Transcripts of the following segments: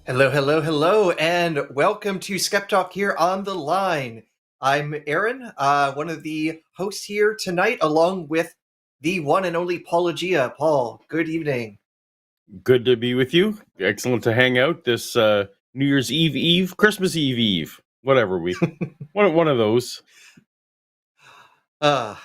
Hello, hello, hello, and welcome to SkepTalk here on the line. I'm Aaron, one of the hosts here tonight, along with the one and only Paulogia. Paul, good evening. Good to be with you. Excellent to hang out this New Year's Eve, Christmas Eve, whatever one of those. Uh,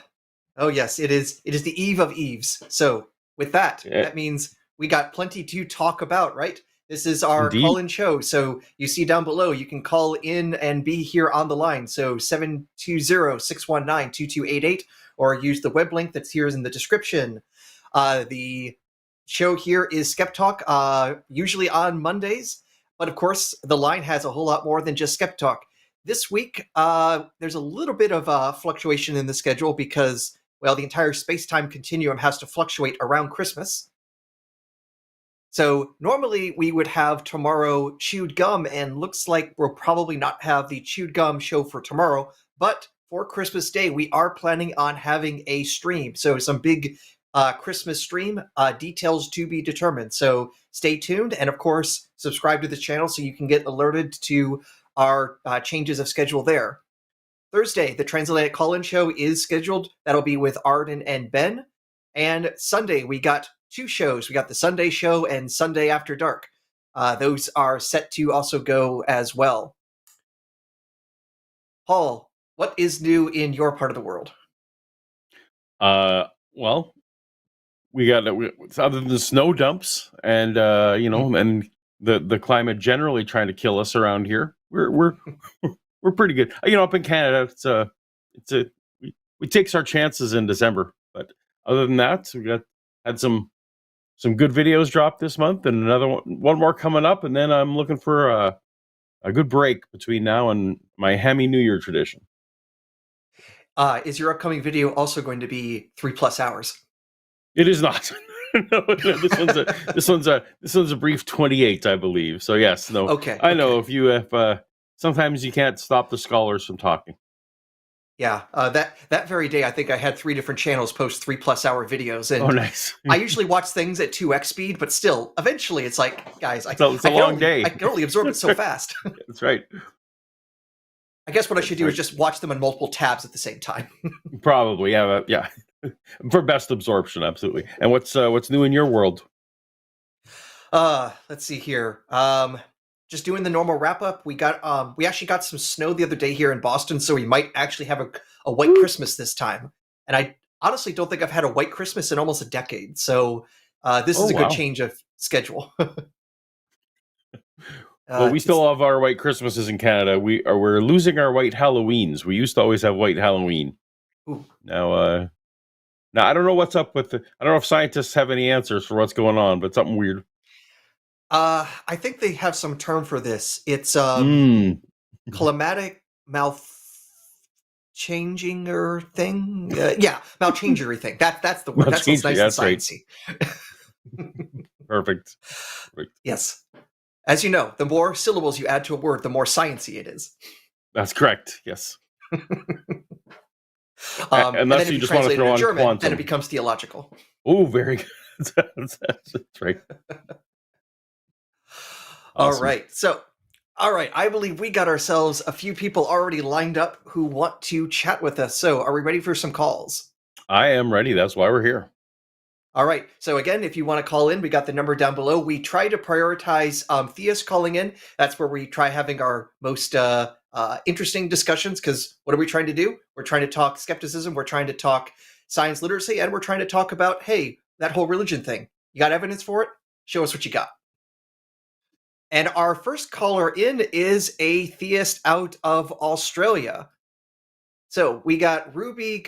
oh yes, it is. It is the eve of eves. So with that, Yeah, that means we got plenty to talk about, right? This is our indeed. call-in show. So you see down below, you can call in and be here on the line. So 720-619-2288, or use the web link that's here in the description. The show here is SkepTalk, usually on Mondays. But of course, the line has a whole lot more than just SkepTalk. This week, there's a little bit of fluctuation in the schedule because, well, the entire space-time continuum has to fluctuate around Christmas. So normally we would have tomorrow chewed gum, and looks like we'll probably not have the chewed gum show for tomorrow. But for Christmas Day, we are planning on having a stream. So some big Christmas stream, details to be determined. So stay tuned, and of course, subscribe to the channel so you can get alerted to our changes of schedule there. Thursday, the Transatlantic Call-In Show is scheduled. That'll be with Arden and Ben. And Sunday, we got two shows. We got the Sunday show and Sunday After Dark. Those are set to also go as well. Paul, what is new in your part of the world? Well, we got other than the snow dumps and and the climate generally trying to kill us around here. We're pretty good. Up in Canada, we takes our chances in December. But other than that, had some good videos dropped this month, and another one more coming up, and then I'm looking for a good break between now and my hammy New Year tradition. Is your upcoming video also going to be 3+ hours? It is not. No, this one's a brief 28, I believe. So yes, no. Okay. I know if sometimes you can't stop the scholars from talking. Yeah, that very day, I think I had 3 different channels post 3+ hour videos, and Oh, nice. I usually watch things at 2x speed, but still, eventually, it's like, guys, it's a long day. I can only absorb it so fast. That's right. I guess what I should do is just watch them on multiple tabs at the same time. Probably, yeah. For best absorption, absolutely. And what's new in your world? Let's see here. Just doing the normal wrap up. We actually got some snow the other day here in Boston, so we might actually have a white Christmas this time. And I honestly don't think I've had a white Christmas in almost a decade. So this is a good change of schedule. Well, we still have our white Christmases in Canada. We're losing our white Halloweens. We used to always have white Halloween. Ooh. Now I don't know what's up with I don't know if scientists have any answers for what's going on, but something weird. I think they have some term for this. It's climatic malchanging thing. Yeah, malchangery thing. That's the word. That's nice and sciencey. Perfect. Yes. As you know, the more syllables you add to a word, the more sciencey it is. That's correct. Yes. Unless you just want to throw on German, quantum, then it becomes theological. Oh, very good. That's right. Awesome. All right. I believe we got ourselves a few people already lined up who want to chat with us. So are we ready for some calls? I am ready. That's why we're here. All right. So again, if you want to call in, we got the number down below. We try to prioritize theists calling in. That's where we try having our most interesting discussions, because what are we trying to do? We're trying to talk skepticism. We're trying to talk science literacy, and we're trying to talk about, hey, that whole religion thing. You got evidence for it? Show us what you got. And our first caller in is a theist out of Australia. So we got Ruby,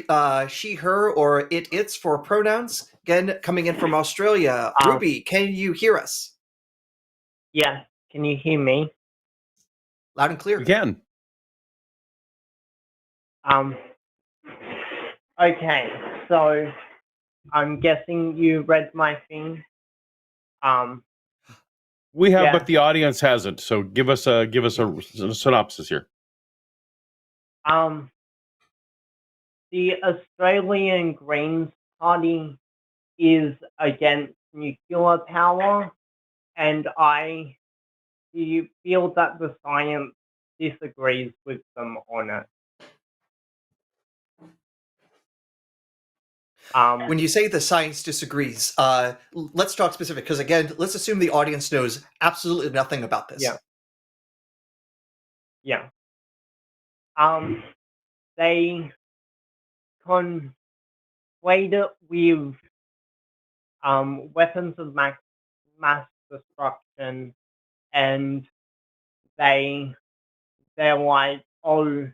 she, her, or it, its for pronouns. Again, coming in from Australia. Ruby, can you hear us? Yeah. Can you hear me? Loud and clear. We can. Okay. So I'm guessing you read my thing. We have, but the audience hasn't. So give us a synopsis here. The Australian Greens Party is against nuclear power, and I do you feel that the science disagrees with them on it? When you say the science disagrees, let's talk specific, because again, let's assume the audience knows absolutely nothing about this. Yeah. They conflate it with weapons of mass destruction, and they're like, oh,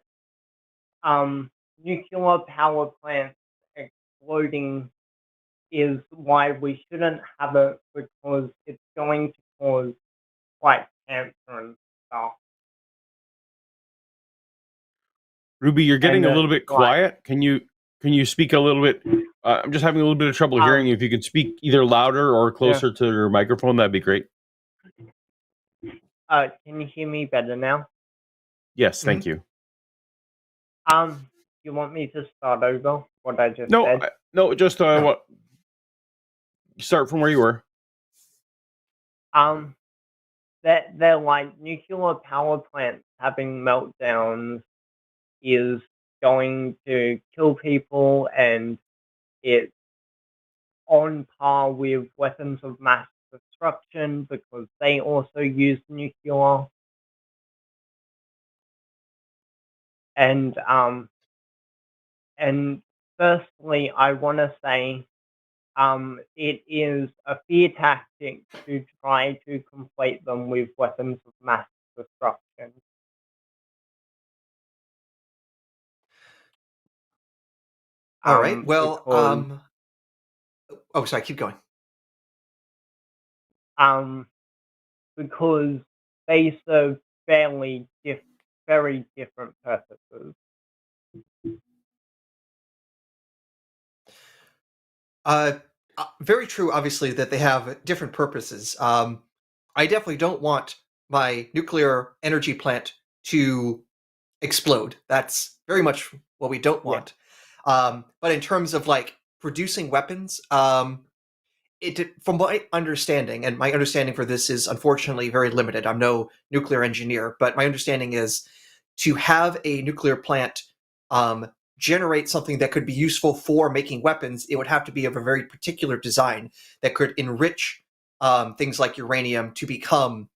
nuclear power plants exploding is why we shouldn't have it, because it's going to cause like cancer and stuff. Ruby, you're getting a little bit like, quiet. Can you speak a little bit? I'm just having a little bit of trouble hearing you. If you could speak either louder or closer to your microphone, that'd be great. Can you hear me better now? Yes, thank you. You want me to start over what I just said? No, just what? Start from where you were. They're like nuclear power plants having meltdowns is going to kill people, and it's on par with weapons of mass destruction because they also use nuclear. And firstly, I want to say it is a fear tactic to try to conflate them with weapons of mass destruction. All right. Well, sorry, keep going. Because they serve very different purposes. Very true, obviously, that they have different purposes. I definitely don't want my nuclear energy plant to explode. That's very much what we don't want. But in terms of like producing weapons, from my understanding, and my understanding for this is unfortunately very limited. I'm no nuclear engineer, but my understanding is to have a nuclear plant generate something that could be useful for making weapons, it would have to be of a very particular design that could enrich things like uranium to become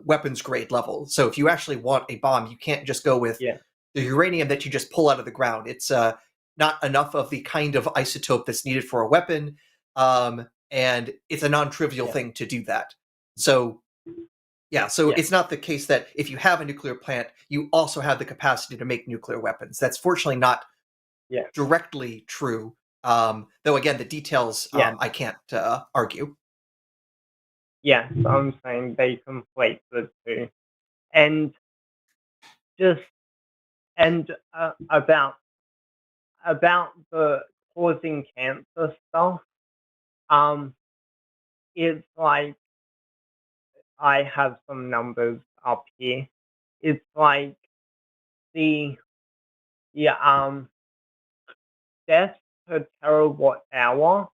weapons grade level. So if you actually want a bomb, you can't just go with the uranium that you just pull out of the ground. It's not enough of the kind of isotope that's needed for a weapon, and it's a non-trivial thing to do that. So it's not the case that if you have a nuclear plant, you also have the capacity to make nuclear weapons. That's fortunately not directly true. Though again, the details I can't argue. Yes, I'm saying they conflate the two. And about the causing cancer stuff, it's like, I have some numbers up here. It's like the deaths per terawatt hour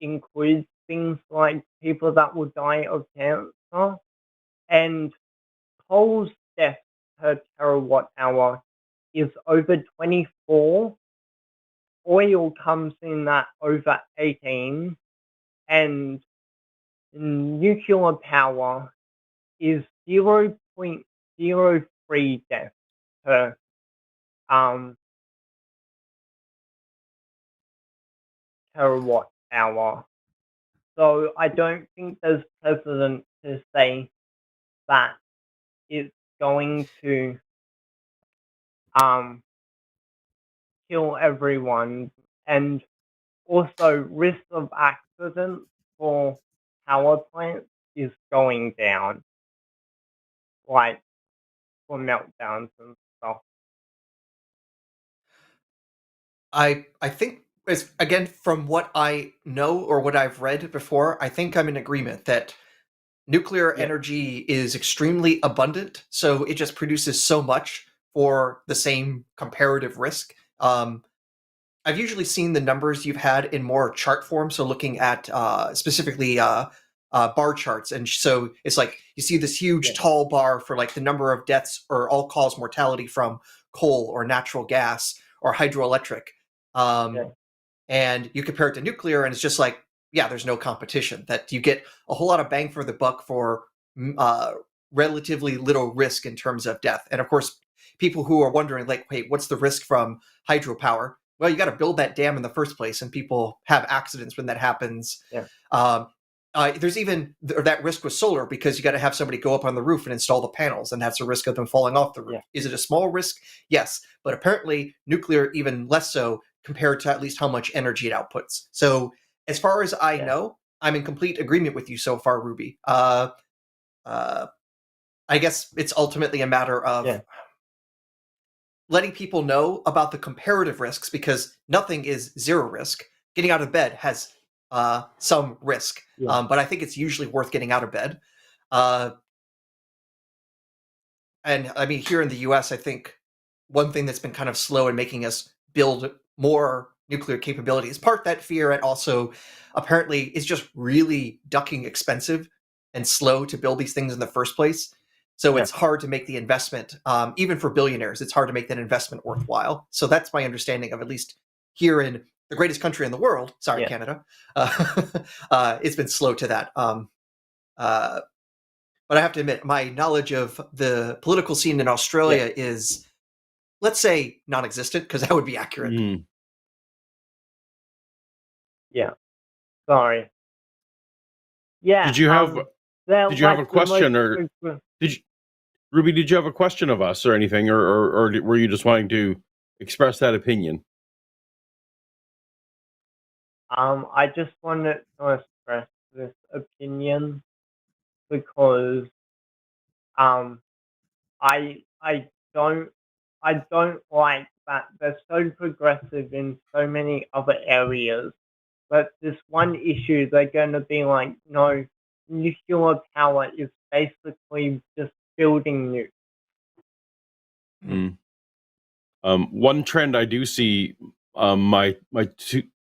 includes things like people that will die of cancer, and coal's deaths per terawatt hour is over 24. Oil comes in at over 18, and nuclear power is 0.03 deaths per terawatt hour. So I don't think there's precedent to say that it's going to kill everyone, and also risk of accidents for power plants is going down, like for meltdowns and stuff. I think, again, from what I know or what I've read before, I think I'm in agreement that nuclear energy is extremely abundant, so it just produces so much for the same comparative risk. I've usually seen the numbers you've had in more chart form, so looking at specifically bar charts, and so it's like you see this huge Yeah. tall bar for like the number of deaths or all-cause mortality from coal or natural gas or hydroelectric, Yeah. and you compare it to nuclear, and it's just like, yeah, there's no competition. That you get a whole lot of bang for the buck for relatively little risk in terms of death. And of course, people who are wondering, like, wait, what's the risk from hydropower? Well, you got to build that dam in the first place, and people have accidents when that happens. Yeah. There's even that risk with solar, because you got to have somebody go up on the roof and install the panels, and that's a risk of them falling off the roof. Yeah. Is it a small risk? Yes, but apparently nuclear even less so compared to at least how much energy it outputs. So as far as I know, I'm in complete agreement with you so far, Ruby. I guess it's ultimately a matter of letting people know about the comparative risks, because nothing is zero risk. Getting out of bed has some risk, but I think it's usually worth getting out of bed. And I mean, here in the US, I think one thing that's been kind of slow in making us build more nuclear capability is part that fear, and also apparently it's just really ducking expensive and slow to build these things in the first place. So it's hard to make the investment, even for billionaires, it's hard to make that investment worthwhile. So that's my understanding of, at least here in the greatest country in the world, sorry, Canada, it's been slow to that. But I have to admit, my knowledge of the political scene in Australia is, let's say, non-existent, because that would be accurate. Yeah. Sorry. Yeah. Did you have a question, or Ruby? Did you have a question of us or anything, or were you just wanting to express that opinion? I just wanted to express this opinion because I don't like that they're so progressive in so many other areas, but this one issue they're going to be like, no, nuclear power is basically just building nukes. One trend I do see, I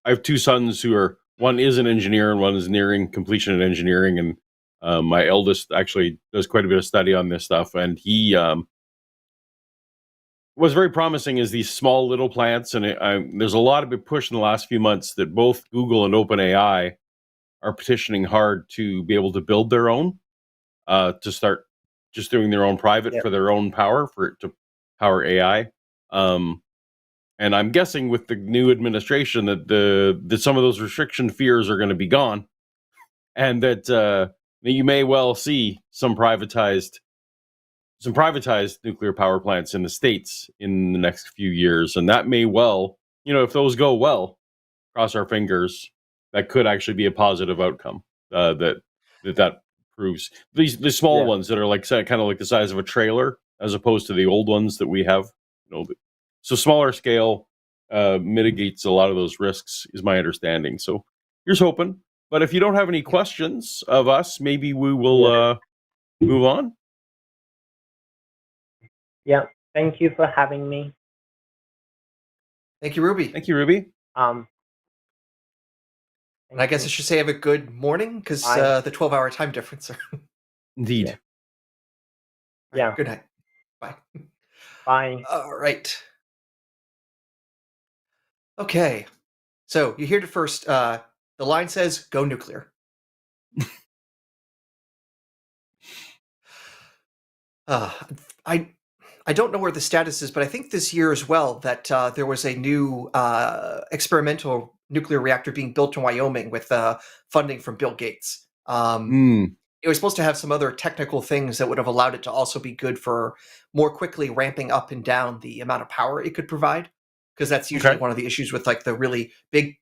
have two sons who are, one is an engineer and one is nearing completion in engineering, and my eldest actually does quite a bit of study on this stuff, and he what's very promising is these small little plants, and there's a lot of big push in the last few months that both Google and OpenAI are petitioning hard to be able to build their own, to start just doing their own private for their own power, to power AI. And I'm guessing with the new administration that some of those restriction fears are going to be gone, and that you may well see some privatized nuclear power plants in the States in the next few years. And that may well, if those go well, cross our fingers, that could actually be a positive outcome, that proves these small ones that are like kind of like the size of a trailer, as opposed to the old ones that we have. So smaller scale mitigates a lot of those risks, is my understanding. So here's hoping. But if you don't have any questions of us, maybe we will move on. Yeah. Thank you for having me. Thank you, Ruby. Thank you, Ruby. And I guess I should say have a good morning, because the 12-hour time difference. Indeed. Yeah. Right, good night. Bye. Bye. All right. Okay. So you heard it first. The line says, "Go nuclear." I don't know where the status is, but I think this year as well that there was a new experimental nuclear reactor being built in Wyoming with funding from Bill Gates. It was supposed to have some other technical things that would have allowed it to also be good for more quickly ramping up and down the amount of power it could provide, because that's usually one of the issues with like the really big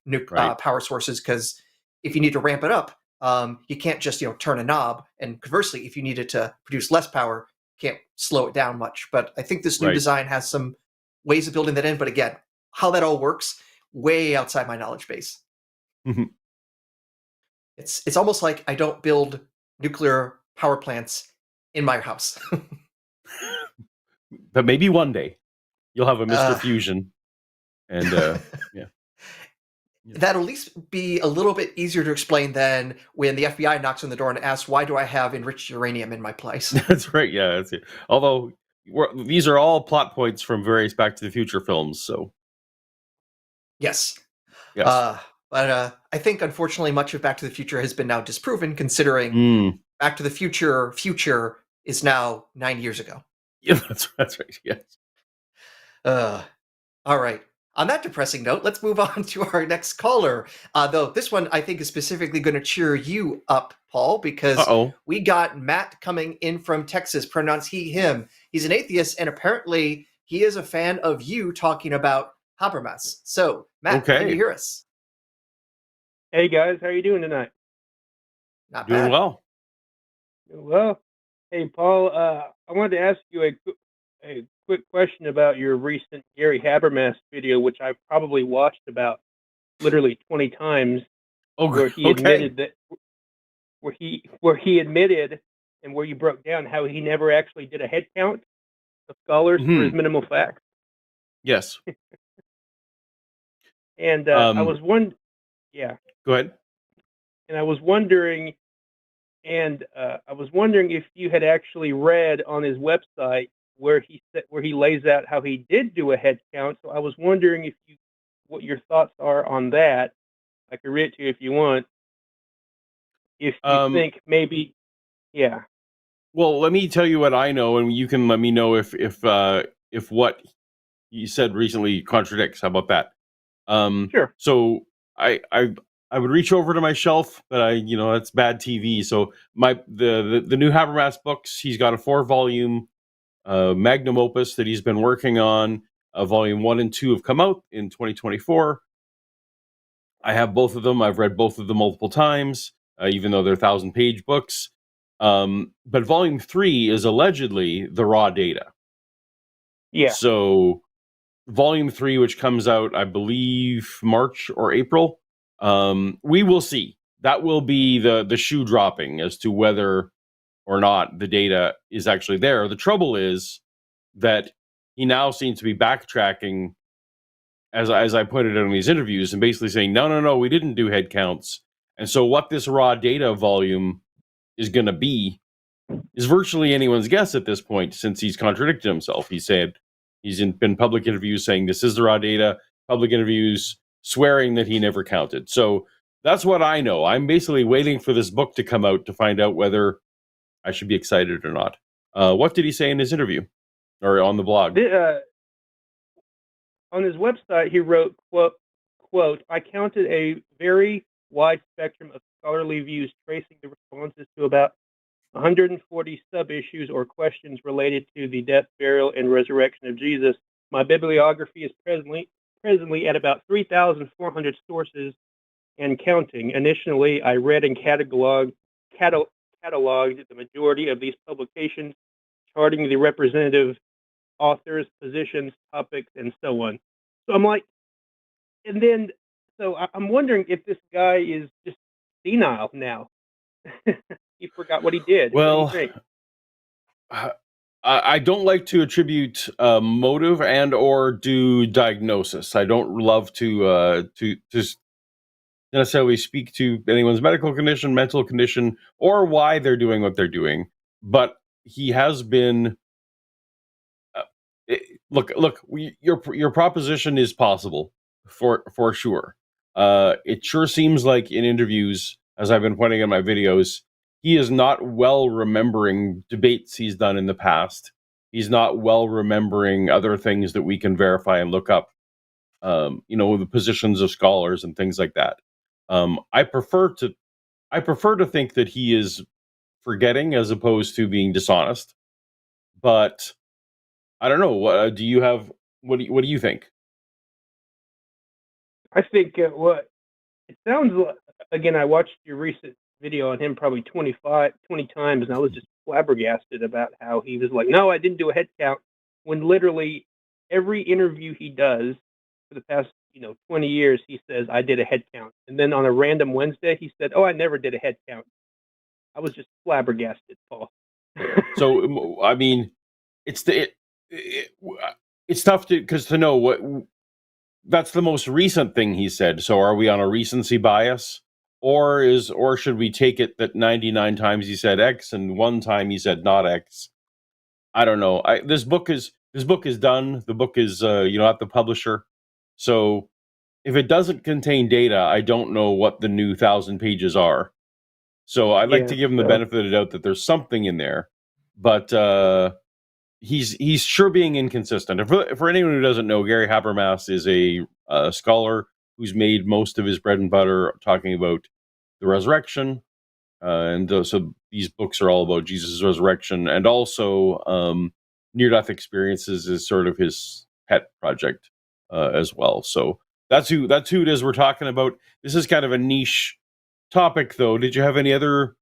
power sources. Because if you need to ramp it up, you can't just turn a knob. And conversely, if you needed to produce less power, can't slow it down much. But I think this new design has some ways of building that in. But again, how that all works, way outside my knowledge base. It's almost like I don't build nuclear power plants in my house. But maybe one day you'll have a Mr. Fusion, and that'll at least be a little bit easier to explain than when the FBI knocks on the door and asks, why do I have enriched uranium in my place? That's right. Yeah, that's it. Although these are all plot points from various Back to the Future films. So Yes. yes. But I think, unfortunately, much of Back to the Future has been now disproven, considering Mm. Back to the Future is now 9 years ago. Yeah, that's right. Yes. All right. On that depressing note, let's move on to our next caller. Though this one, I think, is specifically going to cheer you up, Paul, because we got Matt coming in from Texas, pronouns he, him. He's an atheist, and apparently he is a fan of you talking about Habermas. So, Matt, can you hear us? Hey, guys. How are you doing tonight? Not doing bad. well. Doing well. Hey, Paul, I wanted to ask you a quick question about your recent Gary Habermas video, which I probably watched about literally 20 times, where he admitted that, where he admitted and where you broke down how he never actually did a head count of scholars for his minimal facts. Yes. And I was wondering, yeah. Go ahead. And I was wondering if you had actually read on his website where he lays out how he did do a head count. So I was wondering what your thoughts are on that. I could read it to you if you want. If you think maybe, yeah. Well, let me tell you what I know, and you can let me know if what you said recently contradicts. How about that? Sure. So I would reach over to my shelf, but that's bad TV. So the new Habermas books, he's got a 4-volume magnum opus that he's been working on. Volume 1 and 2 have come out in 2024. I have both of them. I've read both of them multiple times, even though they're 1,000-page books. But Volume 3 is allegedly the raw data. Yeah. So Volume 3, which comes out, I believe, March or April, we will see. That will be the shoe dropping as to whether or not the data is actually there. The trouble is that he now seems to be backtracking, as I put it in these interviews, and basically saying, no, we didn't do head counts. And so what this raw data volume is going to be is virtually anyone's guess at this point, since he's contradicted himself. He said he's been public interviews saying this is the raw data, public interviews swearing that he never counted. So that's what I know. I'm basically waiting for this book to come out to find out whether I should be excited or not. What did he say in his interview or on the blog? On his website, he wrote, quote, I counted a very wide spectrum of scholarly views, tracing the responses to about 140 sub-issues or questions related to the death, burial, and resurrection of Jesus. My bibliography is presently at about 3,400 sources and counting. Initially, I read and cataloged the majority of these publications, charting the representative authors, positions, topics, and so on. So I'm like, and then, so I'm wondering if this guy is just senile now. He forgot what he did. Well, what do you think? I don't like to attribute motive and or do diagnosis. I don't love to just necessarily speak to anyone's medical condition, mental condition, or why they're doing what they're doing. But he has been. Look. Your proposition is possible for sure. It sure seems like in interviews, as I've been pointing in my videos, he is not well remembering debates he's done in the past. He's not well remembering other things that we can verify and look up. The positions of scholars and things like that. I prefer to think that he is forgetting as opposed to being dishonest. But I don't know. What do you think? I think what it sounds like. Again, I watched your recent video on him probably 20 times, and I was just flabbergasted about how he was like, "No, I didn't do a head count," when literally every interview he does for the past 20 years, he says, "I did a head count," and then on a random Wednesday, he said, "Oh, I never did a head count." I was just flabbergasted, Paul. So I mean, it's tough to know that's the most recent thing he said. So are we on a recency bias, or should we take it that 99 times he said X and one time he said not X? I don't know. This book is done. The book is at the publisher. So if it doesn't contain data, I don't know what the new 1,000 pages are. So I'd like to give him the benefit of the doubt that there's something in there, but he's sure being inconsistent. For anyone who doesn't know, Gary Habermas is a scholar who's made most of his bread and butter talking about the resurrection, and so these books are all about Jesus' resurrection, and also near-death experiences is sort of his pet project as well. So that's who it is we're talking about. This is kind of a niche topic, though. Did you have any other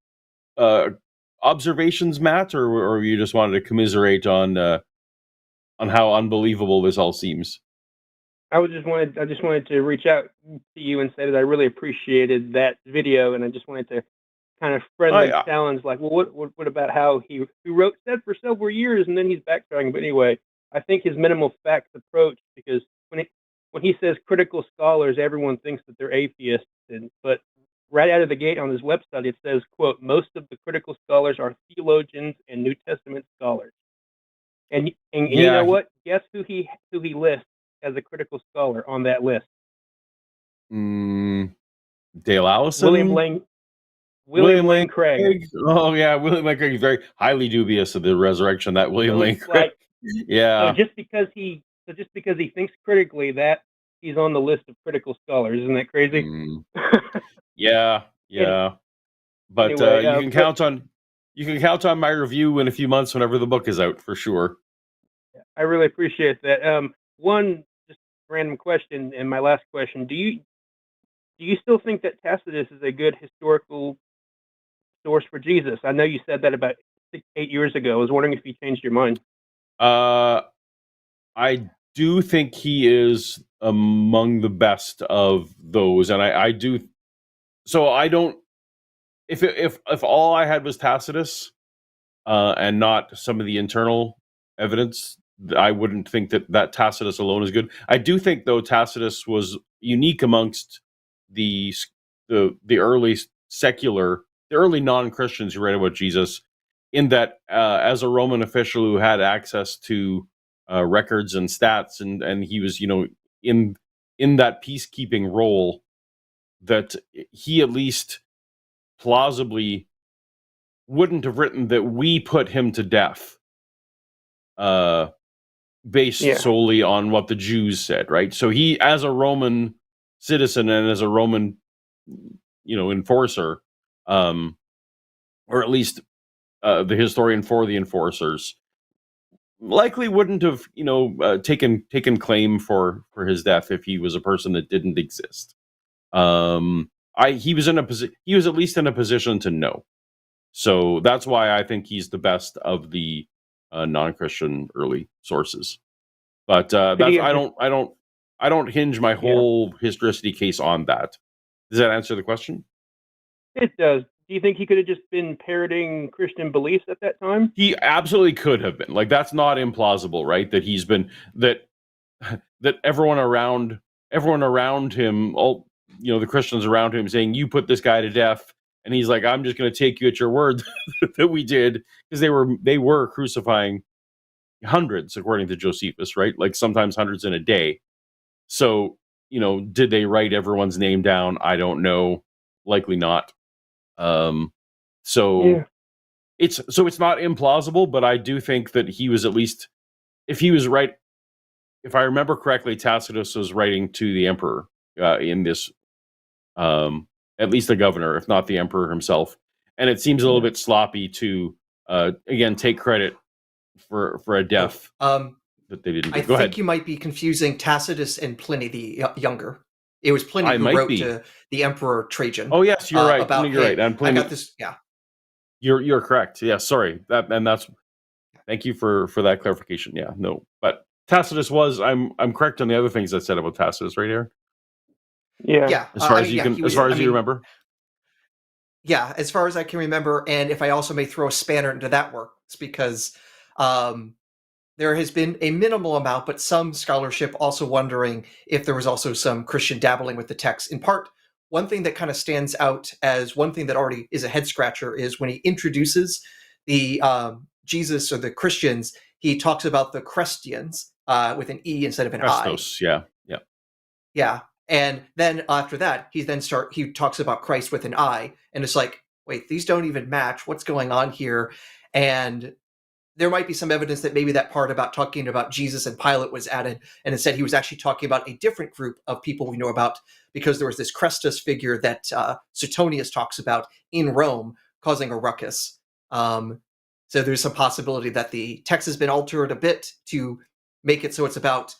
observations, Matt, or you just wanted to commiserate on how unbelievable this all seems? I just wanted to reach out to you and say that I really appreciated that video, and I just wanted to kind of friendly challenge, like, well, what about how he said for several years and then he's backtracking? But anyway, I think his minimal facts approach, because when he says critical scholars, everyone thinks that they're atheists, but right out of the gate on his website, it says, quote, most of the critical scholars are theologians and New Testament scholars. And you know what? Guess who he lists as a critical scholar on that list? Dale Allison? William Lane Craig. Oh, yeah, William Lane Craig is very highly dubious of the resurrection, that William Lane Craig. Yeah. So just because he thinks critically, that he's on the list of critical scholars. Isn't that crazy? Yeah. But anyway, you can count on my review in a few months whenever the book is out, for sure. I really appreciate that. One just random question, and my last question: Do you still think that Tacitus is a good historical source for Jesus? I know you said that about 6-8 years ago. I was wondering if you changed your mind. I do think he is among the best of those, and I do. So I don't. If all I had was Tacitus, and not some of the internal evidence, I wouldn't think that Tacitus alone is good. I do think, though, Tacitus was unique amongst the early the early non-Christians who write about Jesus, in that as a Roman official who had access to records and stats, and he was in that peacekeeping role, that he at least plausibly wouldn't have written that we put him to death based solely on what the Jews said, right? So he, as a Roman citizen and as a Roman enforcer, or at least the historian for the enforcers, likely wouldn't have taken claim for his death if he was a person that didn't exist. He was at least in a position to know. So that's why I think he's the best of the non-Christian early sources. But I don't hinge my whole historicity case on that. Does that answer the question? It does. Do you think he could have just been parroting Christian beliefs at that time? He absolutely could have been. Like, that's not implausible, right? That he's been that everyone around him, all the Christians around him, saying, "You put this guy to death," and he's like, "I'm just going to take you at your word that we did," because they were crucifying hundreds, according to Josephus, right? Like sometimes hundreds in a day. So did they write everyone's name down? I don't know. Likely not. It's not implausible, but I do think that he was, at least, if he was right, if I remember correctly, Tacitus was writing to the emperor in this, at least the governor, if not the emperor himself. And it seems a little bit sloppy to again take credit for a death that they didn't do. I think you might be confusing Tacitus and Pliny the Younger. It was Pliny who wrote to the Emperor Trajan. Oh yes, you're right. You're right. And Pliny, I got this. Yeah, you're correct. Yeah, sorry. Thank you for that clarification. Yeah, no, but Tacitus was. I'm correct on the other things I said about Tacitus, right, Aaron? Yeah. As far as you remember. Yeah, as far as I can remember, and if I also may throw a spanner into that works, because there has been a minimal amount, but some scholarship also wondering if there was also some Christian dabbling with the text. In part, one thing that kind of stands out as one thing that already is a head scratcher is when he introduces the Jesus or the Christians, he talks about the Christians with an E instead of an Christos, I. yeah. Yeah. And then after that, he talks about Christ with an I. And it's like, wait, these don't even match. What's going on here? And there might be some evidence that maybe that part about talking about Jesus and Pilate was added, and instead he was actually talking about a different group of people we know about, because there was this Christus figure that Suetonius talks about in Rome causing a ruckus. So there's some possibility that the text has been altered a bit to make it so it's about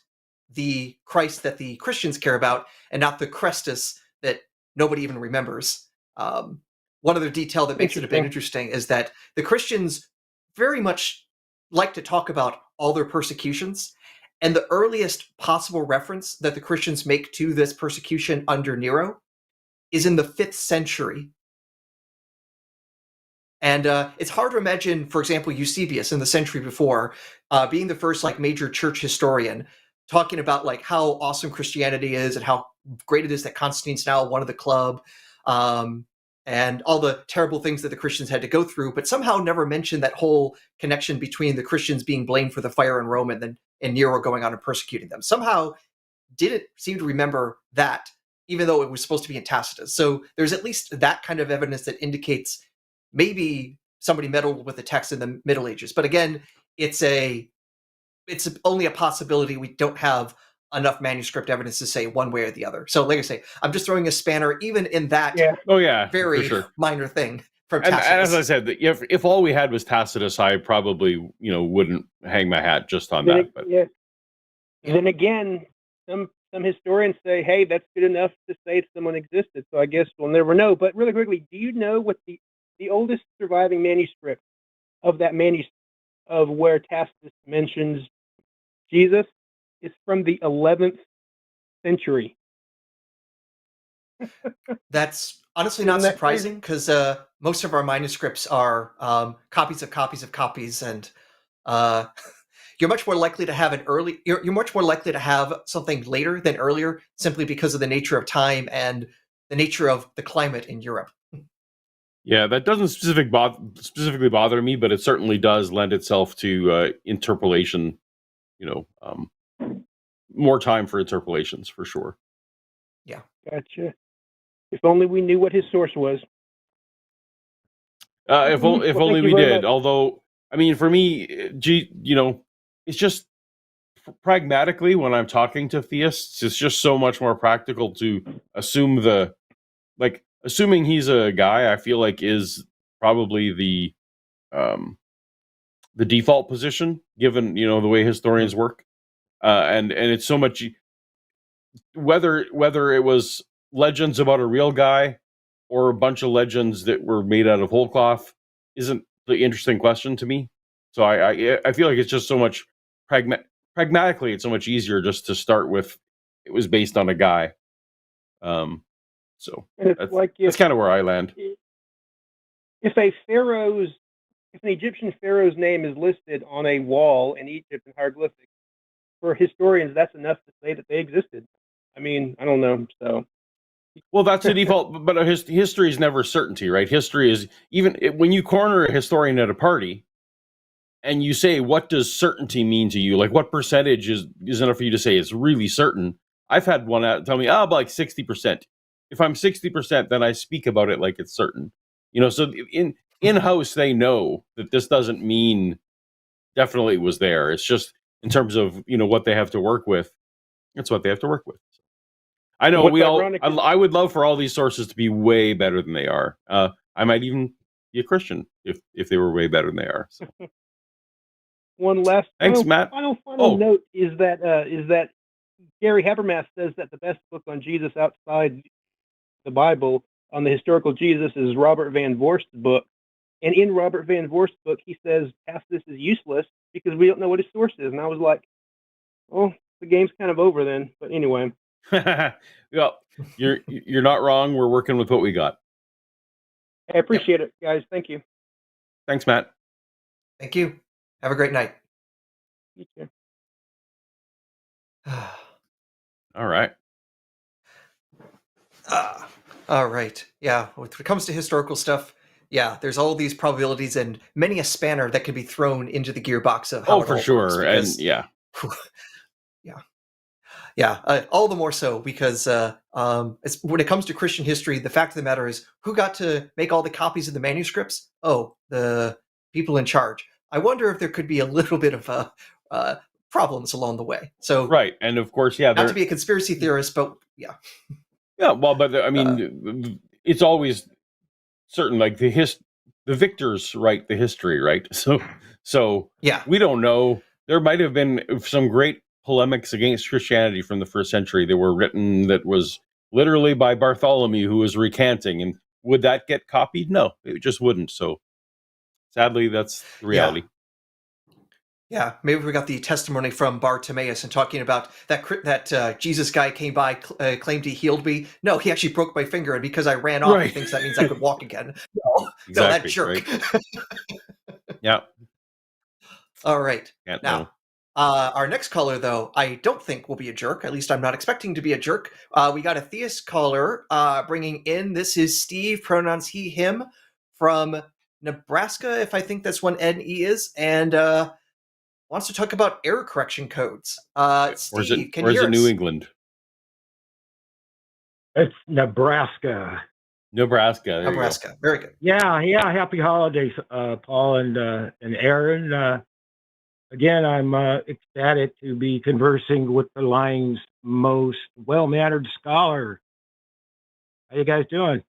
the Christ that the Christians care about and not the Christus that nobody even remembers. One other detail that makes it a bit interesting is that the Christians very much like to talk about all their persecutions, and the earliest possible reference that the Christians make to this persecution under Nero is in the 5th century. And it's hard to imagine, for example, Eusebius in the century before being the first major church historian, talking about how awesome Christianity is and how great it is that Constantine's now one of the club, and all the terrible things that the Christians had to go through, but somehow never mentioned that whole connection between the Christians being blamed for the fire in Rome and Nero going on and persecuting them. Somehow didn't seem to remember that, even though it was supposed to be in Tacitus. So there's at least that kind of evidence that indicates maybe somebody meddled with the text in the Middle Ages. But again, it's only a possibility. We don't have enough manuscript evidence to say one way or the other. So like I say, I'm just throwing a spanner even in that very minor thing from Tacitus. And as I said, if all we had was Tacitus, I probably wouldn't hang my hat just on that. But yeah. And then again, some historians say, hey, that's good enough to say someone existed. So I guess we'll never know. But really quickly, do you know what the oldest surviving manuscript of that of where Tacitus mentions Jesus is from the 11th century? That's honestly not surprising, because most of our manuscripts are copies of copies of copies, and you're much more likely to have you're much more likely to have something later than earlier, simply because of the nature of time and the nature of the climate in Europe. Yeah, that doesn't specifically bother me, but it certainly does lend itself to interpolation. More time for interpolations for sure. Yeah, gotcha. If only we knew what his source was. If only we did. Much. Although, I mean, for me, it's just pragmatically, when I'm talking to theists, it's just so much more practical to assume assuming he's a guy, I feel like is probably the default position, given the way historians work, and it's so much whether it was legends about a real guy or a bunch of legends that were made out of whole cloth isn't the interesting question to me. So I feel like it's just so much pragmatically, it's so much easier just to start with it was based on a guy. So that's kind of where I land. If an Egyptian pharaoh's name is listed on a wall in Egypt in hieroglyphics, for historians, that's enough to say that they existed. I mean, I don't know. So, well, that's the default, but history is never certainty, right? History is when you corner a historian at a party and you say, what does certainty mean to you? Like, what percentage is enough for you to say it's really certain? I've had one tell me, about 60%. If I'm 60%, then I speak about it like it's certain. So in-house, they know that this doesn't mean definitely was there. It's just in terms of, what they have to work with. That's what they have to work with. I know I would love for all these sources to be way better than they are. I might even be a Christian if they were way better than they are. So. One last Matt. Final note is that Gary Habermas says that the best book on Jesus outside the Bible on the historical Jesus is Robert Van Voorst's book. And in Robert Van Voorst's book, he says Tacitus is useless because we don't know what his source is. And I was like, oh, the game's kind of over then. But anyway. Well, you're not wrong. We're working with what we got. I appreciate it, guys. Thank you. Thanks, Matt. Thank you. Have a great night. You too. All right. All right. Yeah. When it comes to historical stuff, yeah, there's all these probabilities and many a spanner that can be thrown into the gearbox of how it For all sure. works. Because, And yeah. all the more so because when it comes to Christian history, the fact of the matter is, who got to make all the copies of the manuscripts? Oh, the people in charge. I wonder if there could be a little bit of problems along the way. So, Right. And of course, yeah, not to be a conspiracy theorist, but yeah. Yeah, well, but I mean, it's always certain, like the victors write the history, right? So Yeah. we don't know. There might have been some great polemics against Christianity from the first century that were written that was literally by Bartholomew, who was recanting, and would that get copied? No, it just wouldn't. So sadly, that's the reality. Yeah, maybe we got the testimony from Bartimaeus and talking about that Jesus guy came by, claimed he healed me. No, he actually broke my finger, and because I ran off, he thinks that means I could walk again. No, Exactly, that jerk. right? Yeah. All right. Can't Now, know. our next caller, though, I don't think will be a jerk. At least I'm not expecting to be a jerk. We got a theist caller bringing in. This is Steve, pronouns he, him, from Nebraska, if I think that's what NE is, and wants to talk about error correction codes. Steve, can you hear us? Or is it New England? It's Nebraska. Nebraska. Nebraska. Very good. Yeah. Happy holidays, Paul and Aaron. Again, I'm ecstatic to be conversing with the line's most well-mannered scholar. How you guys doing?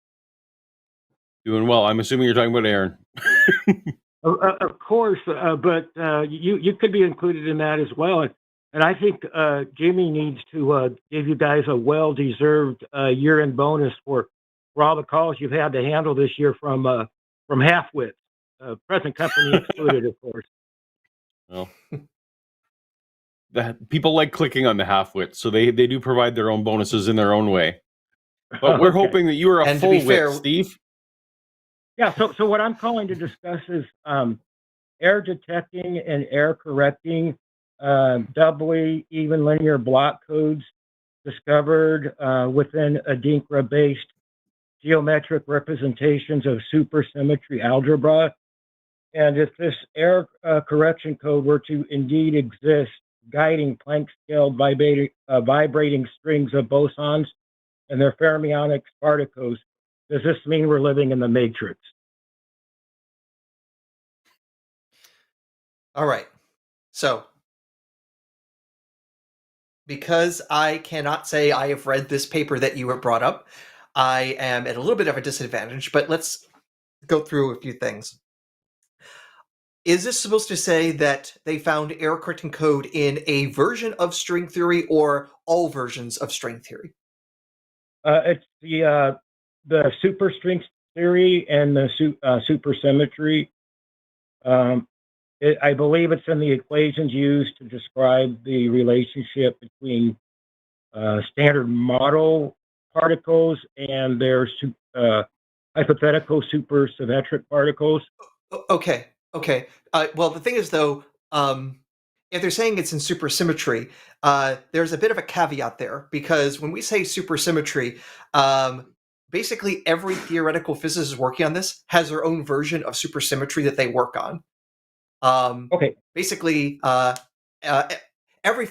Doing well. I'm assuming you're talking about Aaron. Of course, but you could be included in that as well. And I think Jimmy needs to give you guys a well-deserved year-end bonus for all the calls you've had to handle this year from halfwits, present company excluded, of course. Well, people like clicking on the half-wit, so they do provide their own bonuses in their own way. But we're hoping that you are a full wit, Steve. Yeah, so what I'm calling to discuss is error detecting and error correcting doubly even linear block codes discovered within Adinkra-based geometric representations of supersymmetry algebra. And if this error correction code were to indeed exist, guiding Planck-scale vibrating strings of bosons and their fermionic particles, does this mean we're living in the Matrix? All right. So, because I cannot say I have read this paper that you have brought up, I am at a little bit of a disadvantage, but let's go through a few things. Is this supposed to say that they found error correcting code in a version of string theory or all versions of string theory? It's the superstring theory and the supersymmetry. I believe it's in the equations used to describe the relationship between standard model particles and their hypothetical supersymmetric particles. Okay. Well, the thing is, though, if they're saying it's in supersymmetry, there's a bit of a caveat there, because when we say supersymmetry, basically every theoretical physicist working on this has their own version of supersymmetry that they work on. Okay. Basically, every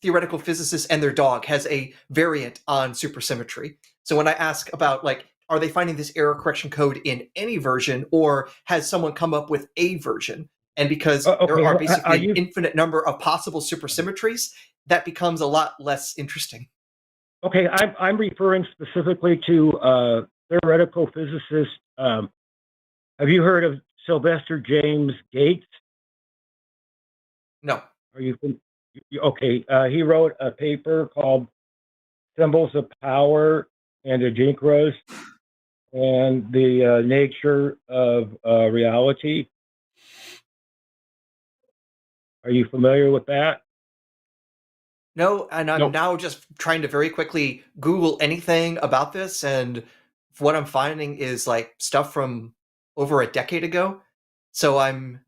theoretical physicist and their dog has a variant on supersymmetry. So when I ask about, like, are they finding this error correction code in any version, or has someone come up with a version? And because there are basically an infinite number of possible supersymmetries, that becomes a lot less interesting. Okay, I'm referring specifically to theoretical physicists. Have you heard of Sylvester James Gates? No. Are you okay? He wrote a paper called "Symbols of Power and Adinkras and the Nature of Reality." Are you familiar with that? No, and I'm now just trying to very quickly Google anything about this, and what I'm finding is like stuff from over a decade ago. So I'm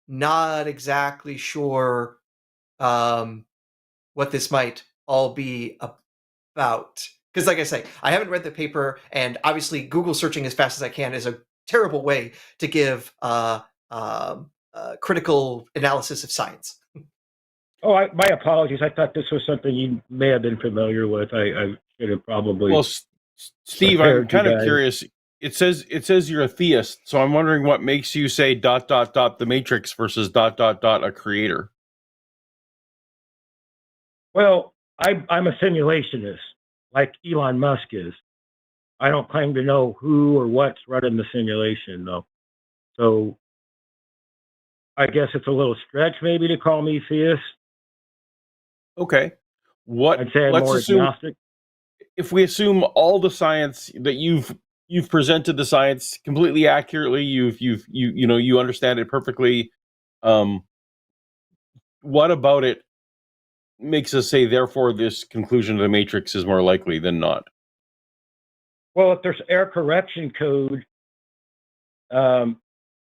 not exactly sure what this might all be about. Because like I say, I haven't read the paper, and obviously Google searching as fast as I can is a terrible way to give critical analysis of science. Oh, my apologies. I thought this was something you may have been familiar with. I should have probably. Well, Steve, I'm prepared you kind of guys. curious. It says you're a theist, so I'm wondering what makes you say ... the Matrix versus ... a creator. Well, I'm a simulationist, like Elon Musk is. I don't claim to know who or what's running the simulation, though. So I guess it's a little stretch, maybe, to call me theist. Okay. What? I'd say I'm Let's more assume agnostic. if we assume all the science that you've presented the science completely accurately, you understand it perfectly. What about it makes us say, therefore, this conclusion of the Matrix is more likely than not? Well, if there's error correction code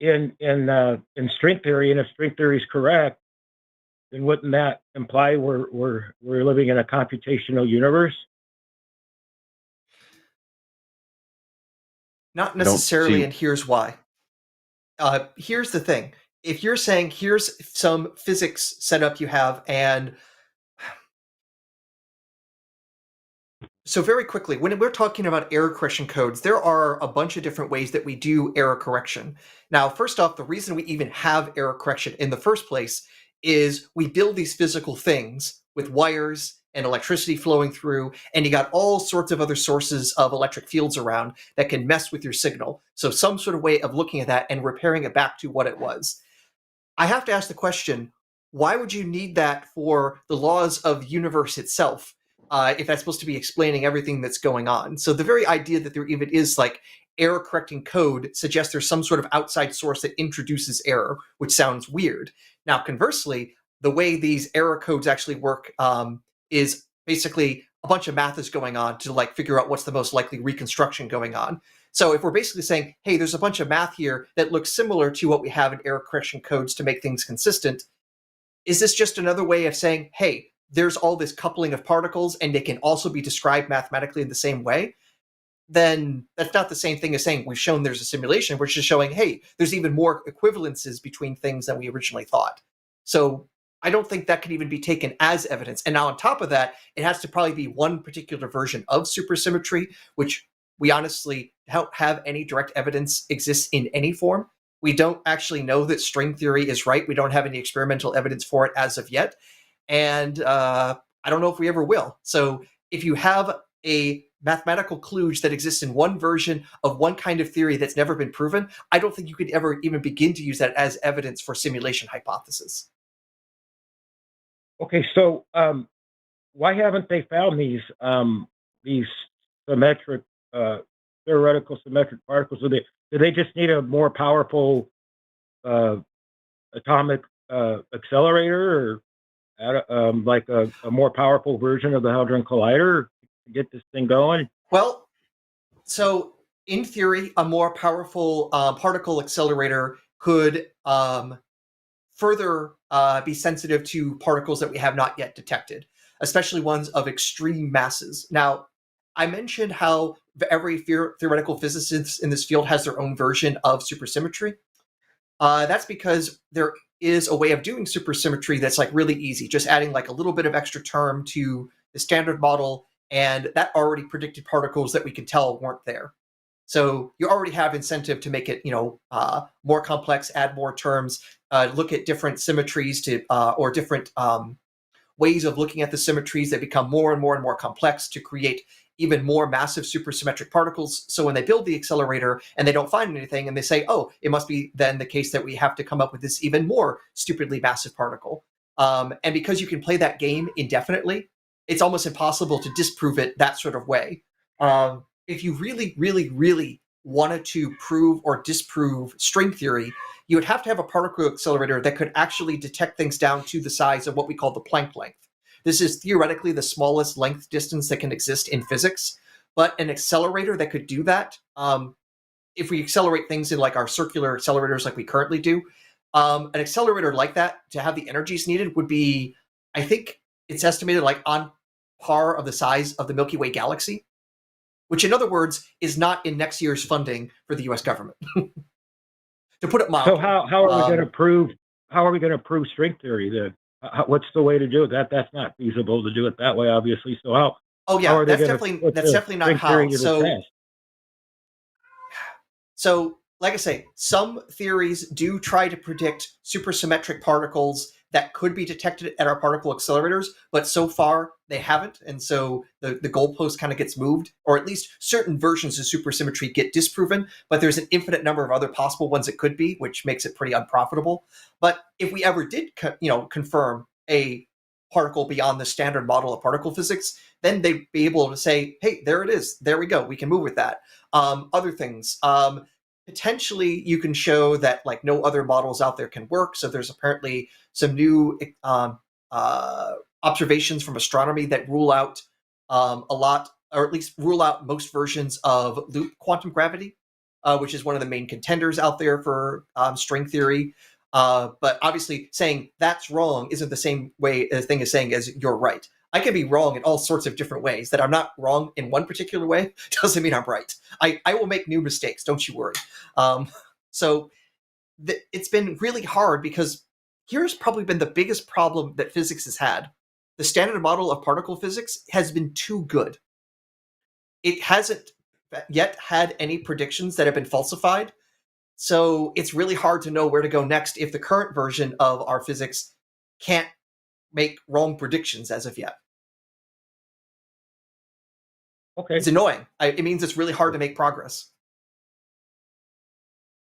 in string theory, and if string theory is correct, then wouldn't that imply we're living in a computational universe? Not necessarily, see- and here's why. Here's the thing. If you're saying here's some physics setup you have, and so very quickly, when we're talking about error correction codes, there are a bunch of different ways that we do error correction. Now, first off, the reason we even have error correction in the first place is we build these physical things with wires and electricity flowing through, and you got all sorts of other sources of electric fields around that can mess with your signal. So some sort of way of looking at that and repairing it back to what it was. I have to ask the question, why would you need that for the laws of the universe itself? If that's supposed to be explaining everything that's going on. So the very idea that there even is like error correcting code suggests there's some sort of outside source that introduces error, which sounds weird. Now, conversely, the way these error codes actually work is basically a bunch of math is going on to like figure out what's the most likely reconstruction going on. So if we're basically saying, hey, there's a bunch of math here that looks similar to what we have in error correction codes to make things consistent, is this just another way of saying, hey, there's all this coupling of particles and they can also be described mathematically in the same way? Then that's not the same thing as saying we've shown there's a simulation. We're just showing, hey, there's even more equivalences between things than we originally thought. So I don't think that can even be taken as evidence. And now on top of that, it has to probably be one particular version of supersymmetry, which we honestly don't have any direct evidence exists in any form. We don't actually know that string theory is right. We don't have any experimental evidence for it as of yet. And I don't know if we ever will. So if you have a mathematical kludge that exists in one version of one kind of theory that's never been proven, I don't think you could ever even begin to use that as evidence for simulation hypothesis. Okay, so why haven't they found these symmetric, theoretical symmetric particles? Do they just need a more powerful atomic accelerator, or like a more powerful version of the Hadron Collider to get this thing going? Well, so in theory, a more powerful particle accelerator could further be sensitive to particles that we have not yet detected, especially ones of extreme masses. Now, I mentioned how every theoretical physicist in this field has their own version of supersymmetry. That's because there is a way of doing supersymmetry that's like really easy, just adding like a little bit of extra term to the standard model, and that already predicted particles that we could tell weren't there. So you already have incentive to make it, more complex, add more terms, look at different symmetries or different ways of looking at the symmetries that become more and more and more complex to create even more massive supersymmetric particles. So when they build the accelerator and they don't find anything and they say, oh, it must be then the case that we have to come up with this even more stupidly massive particle. And because you can play that game indefinitely, it's almost impossible to disprove it that sort of way. If you really, really, really wanted to prove or disprove string theory, you would have to have a particle accelerator that could actually detect things down to the size of what we call the Planck length. This is theoretically the smallest length distance that can exist in physics, but an accelerator that could do that, if we accelerate things in like our circular accelerators like we currently do, An accelerator like that to have the energies needed would be, I think it's estimated like on par of the size of the Milky Way galaxy, which in other words is not in next year's funding for the U.S. government. To put it mildly. So how are we going to prove? How are we going to prove string theory? Then what's the way to do it? That's not feasible to do it that way, obviously. So how? Oh yeah, how are they that's gonna definitely not string how. theory to the So test? So, like I say, some theories do try to predict supersymmetric particles that could be detected at our particle accelerators, but so far they haven't, and so the goalpost kind of gets moved, or at least certain versions of supersymmetry get disproven, but there's an infinite number of other possible ones it could be, which makes it pretty unprofitable. But if we ever did, confirm a particle beyond the standard model of particle physics, then they'd be able to say, hey, there it is, there we go, we can move with that. Other things, potentially you can show that like no other models out there can work. So there's apparently some new observations from astronomy that rule out a lot, or at least rule out most versions of loop quantum gravity, which is one of the main contenders out there for string theory. But obviously saying that's wrong isn't the same way a thing as saying as you're right. I can be wrong in all sorts of different ways. That I'm not wrong in one particular way doesn't mean I'm right. I will make new mistakes, don't you worry. So it's been really hard because here's probably been the biggest problem that physics has had. The standard model of particle physics has been too good. It hasn't yet had any predictions that have been falsified. So it's really hard to know where to go next if the current version of our physics can't make wrong predictions as of yet. Okay. It's annoying. It means it's really hard to make progress.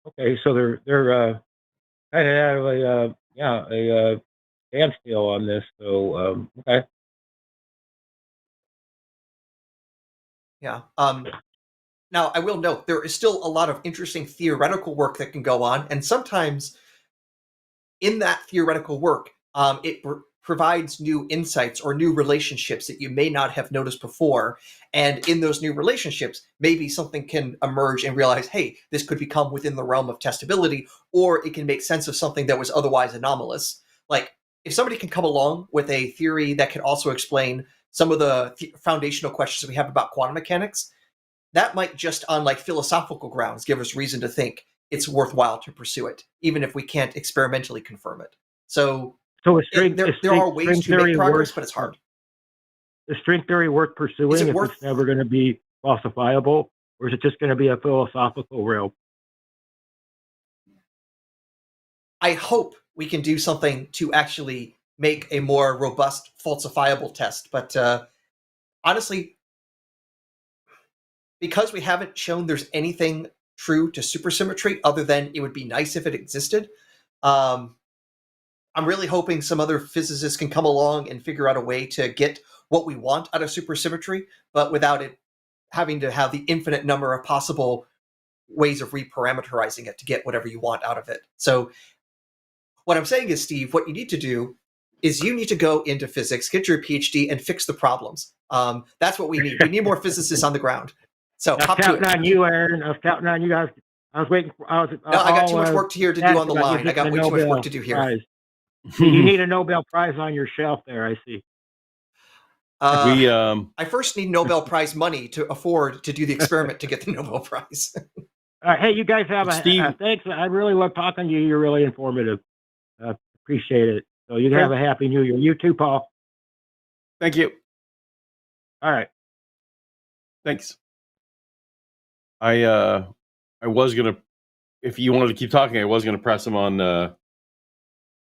Okay, so they're kind of at a standstill on this. So okay. Yeah. Now, I will note there is still a lot of interesting theoretical work that can go on, and sometimes in that theoretical work, it provides new insights or new relationships that you may not have noticed before. And in those new relationships, maybe something can emerge and realize, hey, this could become within the realm of testability, or it can make sense of something that was otherwise anomalous. Like, if somebody can come along with a theory that can also explain some of the foundational questions we have about quantum mechanics, that might just on like philosophical grounds give us reason to think it's worthwhile to pursue it, even if we can't experimentally confirm it. So there are ways to make progress, but it's hard. Is string theory worth pursuing if it's never going to be falsifiable, or is it just going to be a philosophical realm? I hope we can do something to actually make a more robust falsifiable test, but honestly, because we haven't shown there's anything true to supersymmetry other than it would be nice if it existed, I'm really hoping some other physicists can come along and figure out a way to get what we want out of supersymmetry, but without it having to have the infinite number of possible ways of reparameterizing it to get whatever you want out of it. So what I'm saying is, Steve, what you need to do is you need to go into physics, get your PhD, and fix the problems. That's what we need. We need more physicists on the ground. So I'm counting on you, Aaron. I was counting on you guys. I was waiting. I got too much work to do on the line. I got way too much work to do here. Prize. You need a Nobel Prize on your shelf there, I see. I first need Nobel Prize money to afford to do the experiment to get the Nobel Prize. All right, hey, you guys have Steve. Thanks. I really love talking to you. You're really informative. Appreciate it. So you have a happy New Year. You too, Paul. Thank you. All right. Thanks. I was gonna, if you wanted to keep talking, I was gonna press him on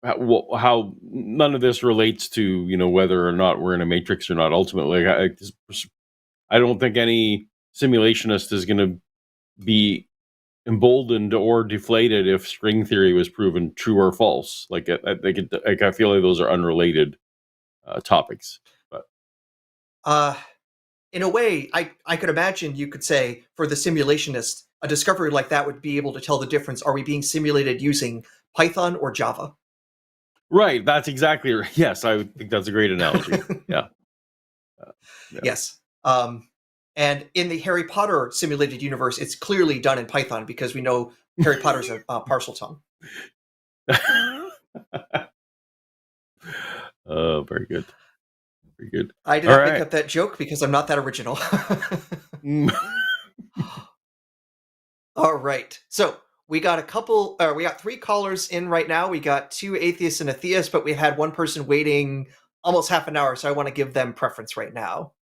how none of this relates to whether or not we're in a matrix or not. Ultimately, I don't think any simulationist is going to be emboldened or deflated if string theory was proven true or false. I feel like those are unrelated topics. But in a way, I could imagine you could say for the simulationist, a discovery like that would be able to tell the difference. Are we being simulated using Python or Java? Right. That's exactly right. Yes, I think that's a great analogy. Yeah. Yes. And in the Harry Potter simulated universe, it's clearly done in Python because we know Harry Potter's a parcel tongue. Oh, very good. Very good. I did All not make right. up that joke because I'm not that original. All right. So we got we got 3 callers in right now. We got 2 atheists and a theist, but we had one person waiting almost half an hour, so I want to give them preference right now.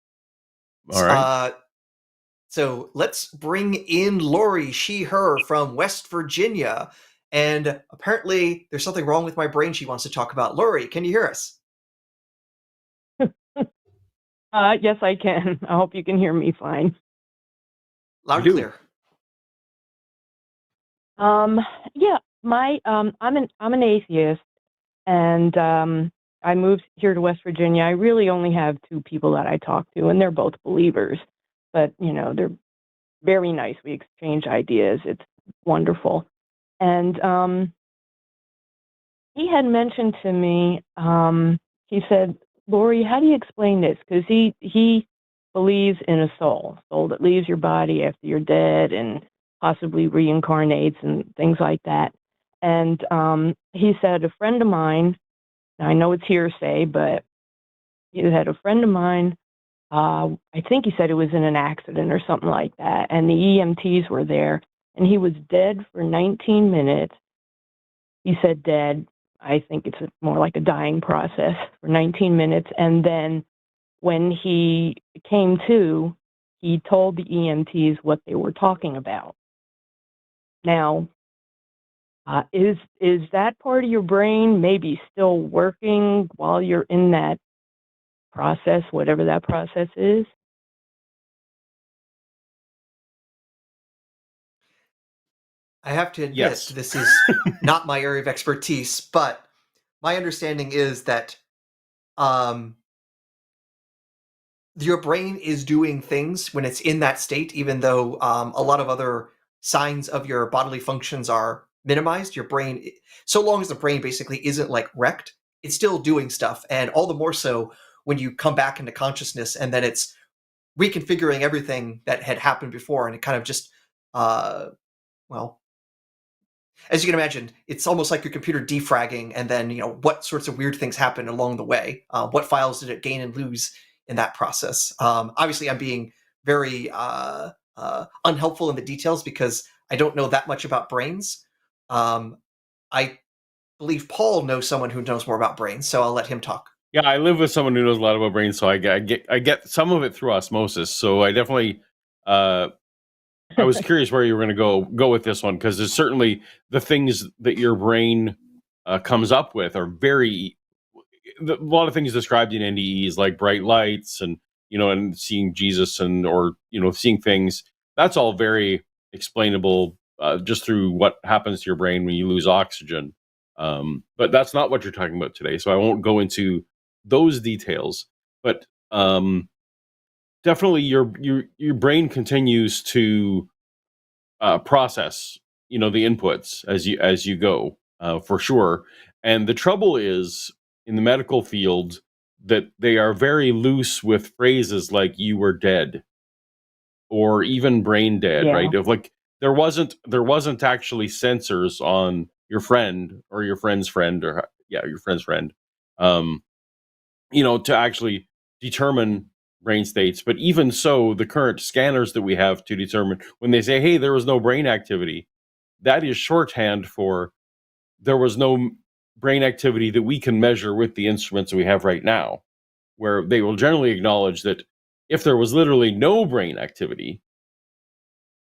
All right. So let's bring in Lori, she, her, from West Virginia. And apparently there's something wrong with my brain she wants to talk about. Lori, can you hear us? Yes, I can. I hope you can hear me fine. Loud and clear. Yeah, I'm an atheist, and I moved here to West Virginia. I really only have 2 people that I talk to, and they're both believers. But they're very nice. We exchange ideas. It's wonderful. And he had mentioned to me. He said, "Lori, how do you explain this?" Because he believes in a soul that leaves your body after you're dead and possibly reincarnates and things like that. And he said, a friend of mine, I know it's hearsay, but he had a friend of mine, I think he said it was in an accident or something like that, and the EMTs were there, and he was dead for 19 minutes. He said dead. I think it's more like a dying process for 19 minutes, and then when he came to, he told the EMTs what they were talking about. Now, is that part of your brain maybe still working while you're in that process, whatever that process is? I have to admit, Yes. this is not my area of expertise, but my understanding is that your brain is doing things when it's in that state, even though a lot of other signs of your bodily functions are minimized. Your brain, so long as the brain basically isn't like wrecked, it's still doing stuff. And all the more so when you come back into consciousness and then it's reconfiguring everything that had happened before. And it kind of just, well, as you can imagine, it's almost like your computer defragging, and then what sorts of weird things happen along the way. What files did it gain and lose in that process? Obviously, I'm being very unhelpful in the details because I don't know that much about brains. I believe Paul knows someone who knows more about brains, so I'll let him talk. Yeah, I live with someone who knows a lot about brains, so I get some of it through osmosis. So I definitely, I was curious where you were going to go with this one, because there's certainly the things that your brain comes up with are very. A lot of things described in NDEs, like bright lights and and seeing Jesus or seeing things. That's all very explainable just through what happens to your brain when you lose oxygen. But that's not what you're talking about today, so I won't go into those details. But definitely, your brain continues to process the inputs as you go, for sure. And the trouble is, in the medical field, that they are very loose with phrases like "you were dead" or even "brain dead," Yeah. right? Of like there wasn't actually sensors on your friend or your friend's friend, or your friend's friend, to actually determine brain states. But even so, the current scanners that we have to determine, when they say, "Hey, there was no brain activity," that is shorthand for there was no brain activity that we can measure with the instruments that we have right now, where they will generally acknowledge that if there was literally no brain activity,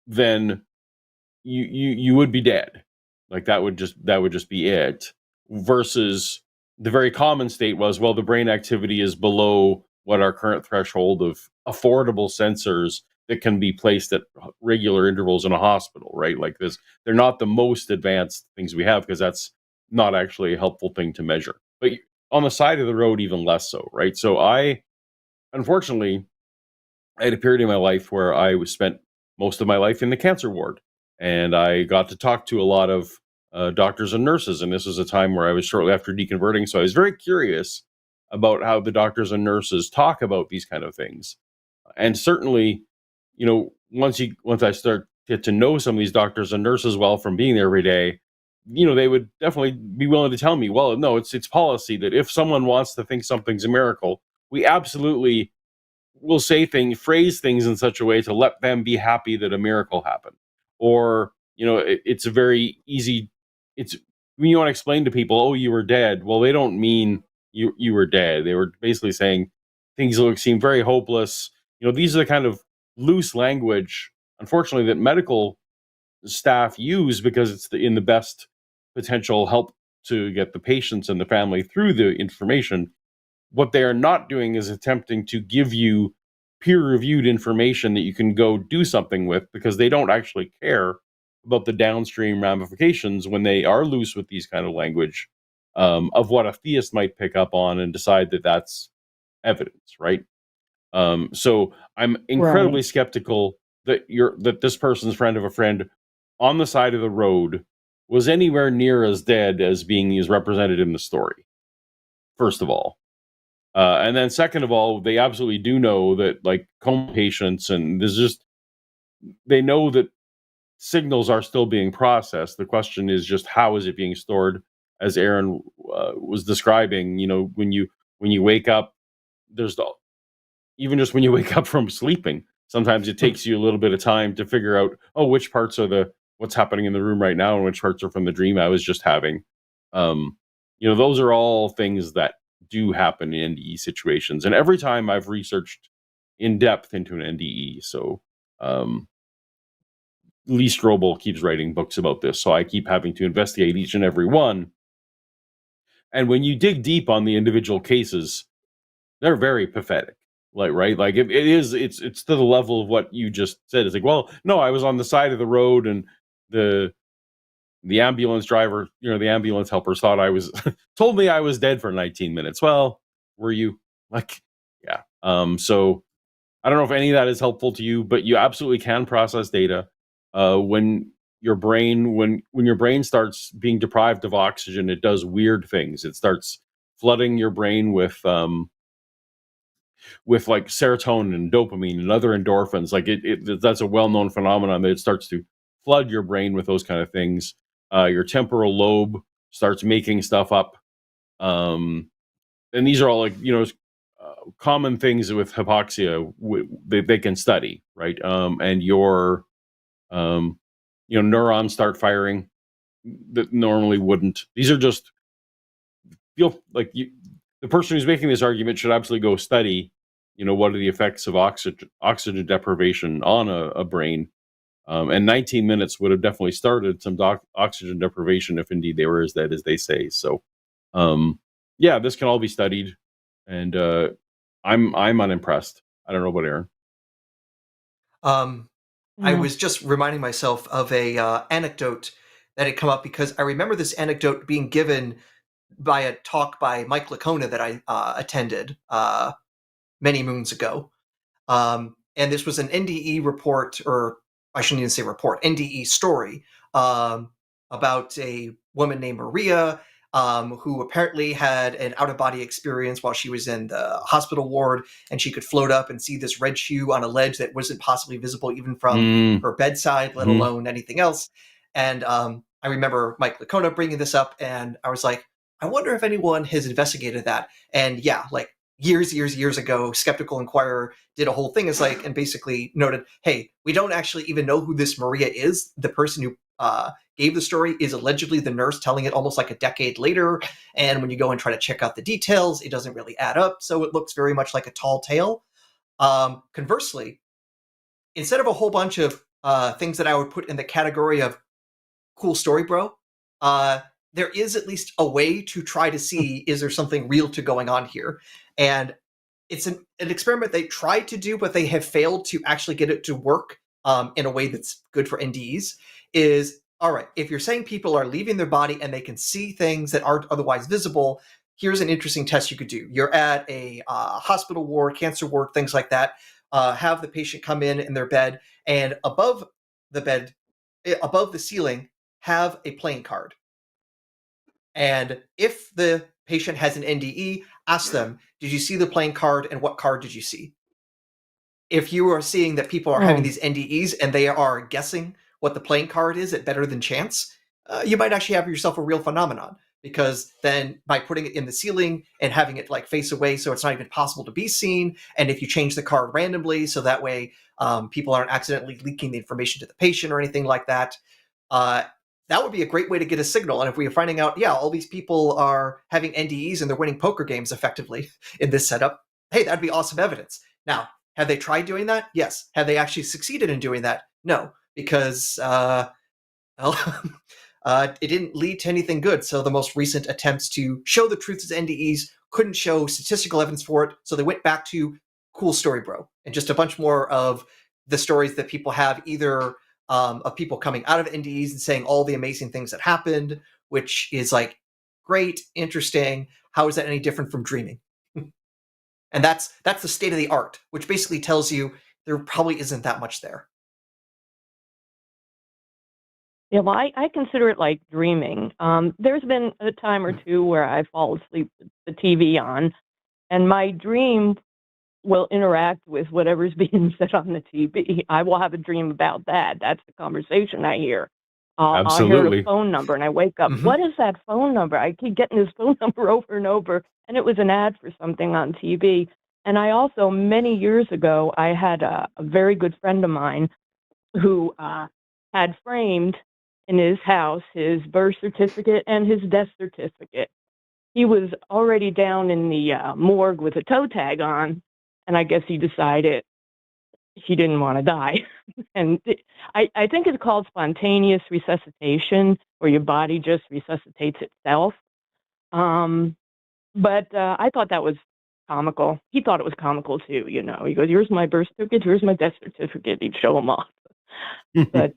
then you would be dead. Like that would just be it. Versus the very common state was, well, the brain activity is below what our current threshold of affordable sensors that can be placed at regular intervals in a hospital, right? Like this, they're not the most advanced things we have, because that's not actually a helpful thing to measure. But on the side of the road, even less so, right? So unfortunately, I had a period in my life where I spent most of my life in the cancer ward, and I got to talk to a lot of doctors and nurses. And this was a time where I was shortly after deconverting, so I was very curious about how the doctors and nurses talk about these kind of things. And certainly, once I start get to know some of these doctors and nurses well from being there every day, they would definitely be willing to tell me, well, no, it's policy that if someone wants to think something's a miracle, we absolutely will phrase things in such a way to let them be happy that a miracle happened. Or, it's a very easy, it's when you want to explain to people, oh, you were dead. Well, they don't mean you were dead. They were basically saying things seem very hopeless. These are the kind of loose language, unfortunately, that medical staff use because it's in the best potential help to get the patients and the family through the information. What they are not doing is attempting to give you peer-reviewed information that you can go do something with, because they don't actually care about the downstream ramifications when they are loose with these kind of language, of what a theist might pick up on and decide that that's evidence, right? So I'm incredibly skeptical that this person's friend of a friend on the side of the road was anywhere near as dead as represented in the story, first of all. And then second of all, they absolutely do know that, like, coma patients, and they know that signals are still being processed. The question is just, how is it being stored? As Aron was describing, when you wake up, even just when you wake up from sleeping, sometimes it takes you a little bit of time to figure out, which parts are what's happening in the room right now and which parts are from the dream I was just having. Those are all things that do happen in NDE situations. And every time I've researched in depth into an NDE, so Lee Strobel keeps writing books about this, so I keep having to investigate each and every one. And when you dig deep on the individual cases, they're very pathetic. It's to the level of what you just said. It's like, well, no, I was on the side of the road and the ambulance driver, the ambulance helpers told me I was dead for 19 minutes. Well, were you? Yeah. So I don't know if any of that is helpful to you, but you absolutely can process data. When your brain starts being deprived of oxygen, it does weird things. It starts flooding your brain with like serotonin and dopamine and other endorphins. That's a well-known phenomenon that it starts to flood your brain with those kind of things. Your temporal lobe starts making stuff up. And these are all common things with hypoxia they can study, right? And your neurons start firing that normally wouldn't. These are just the person who's making this argument should absolutely go study, what are the effects of oxygen deprivation on a brain. And 19 minutes would have definitely started some oxygen deprivation if indeed they were as dead as they say. So, this can all be studied, and I'm unimpressed. I don't know about Aron. I was just reminding myself of a anecdote that had come up, because I remember this anecdote being given by a talk by Mike Licona that I attended many moons ago. And this was an NDE report, or I shouldn't even say report, NDE story about a woman named Maria, who apparently had an out-of-body experience while she was in the hospital ward, and she could float up and see this red shoe on a ledge that wasn't possibly visible even from her bedside, let alone anything else. And I remember Mike Licona bringing this up, and I was like, I wonder if anyone has investigated that. And yeah, years ago, Skeptical Inquirer did a whole thing and basically noted, hey, we don't actually even know who this Maria is. The person who gave the story is allegedly the nurse telling it almost like a decade later. And when you go and try to check out the details, it doesn't really add up. So it looks very much like a tall tale. Conversely, instead of a whole bunch of things that I would put in the category of cool story, bro, there is at least a way to try to see, is there something real to going on here? And it's an experiment they tried to do, but they have failed to actually get it to work in a way that's good for NDEs. Is, all right, if you're saying people are leaving their body and they can see things that aren't otherwise visible, here's an interesting test you could do. You're at a hospital ward, cancer ward, things like that. Have the patient come in their bed, and above the bed, above the ceiling, have a playing card. And if the patient has an NDE, ask them, did you see the playing card, and what card did you see? If you are seeing that people are having these NDEs and they are guessing what the playing card is at better than chance, you might actually have yourself a real phenomenon, because then by putting it in the ceiling and having it like face away so it's not even possible to be seen, and if you change the card randomly so that way people aren't accidentally leaking the information to the patient or anything like that, that would be a great way to get a signal. And if we are finding out, yeah, all these people are having NDEs and they're winning poker games effectively in this setup, hey, that'd be awesome evidence. Now, have they tried doing that? Yes. Have they actually succeeded in doing that? No, because it didn't lead to anything good. So the most recent attempts to show the truth as NDEs couldn't show statistical evidence for it. So they went back to cool story, bro, and just a bunch more of the stories that people have, either of people coming out of NDEs and saying all the amazing things that happened, which is like great, interesting. How is that any different from dreaming? And that's the state of the art, which basically tells you there probably isn't that much there. Yeah, well, I consider it like dreaming. There's been a time or two where I fall asleep with the TV on, and my dream will interact with whatever's being said on the TV. I will have a dream about that. That's the conversation I hear. I'll hear Absolutely. a phone number, and I wake up. Mhm. What is that phone number? I keep getting this phone number over and over, and it was an ad for something on TV. And I also, many years ago, I had a very good friend of mine who had framed in his house his birth certificate and his death certificate. He was already down in the morgue with a toe tag on, and I guess he decided he didn't want to die. And I think it's called spontaneous resuscitation, where your body just resuscitates itself. But I thought that was comical. He thought it was comical too, you know. He goes, here's my birth certificate, here's my death certificate. He'd show them off. But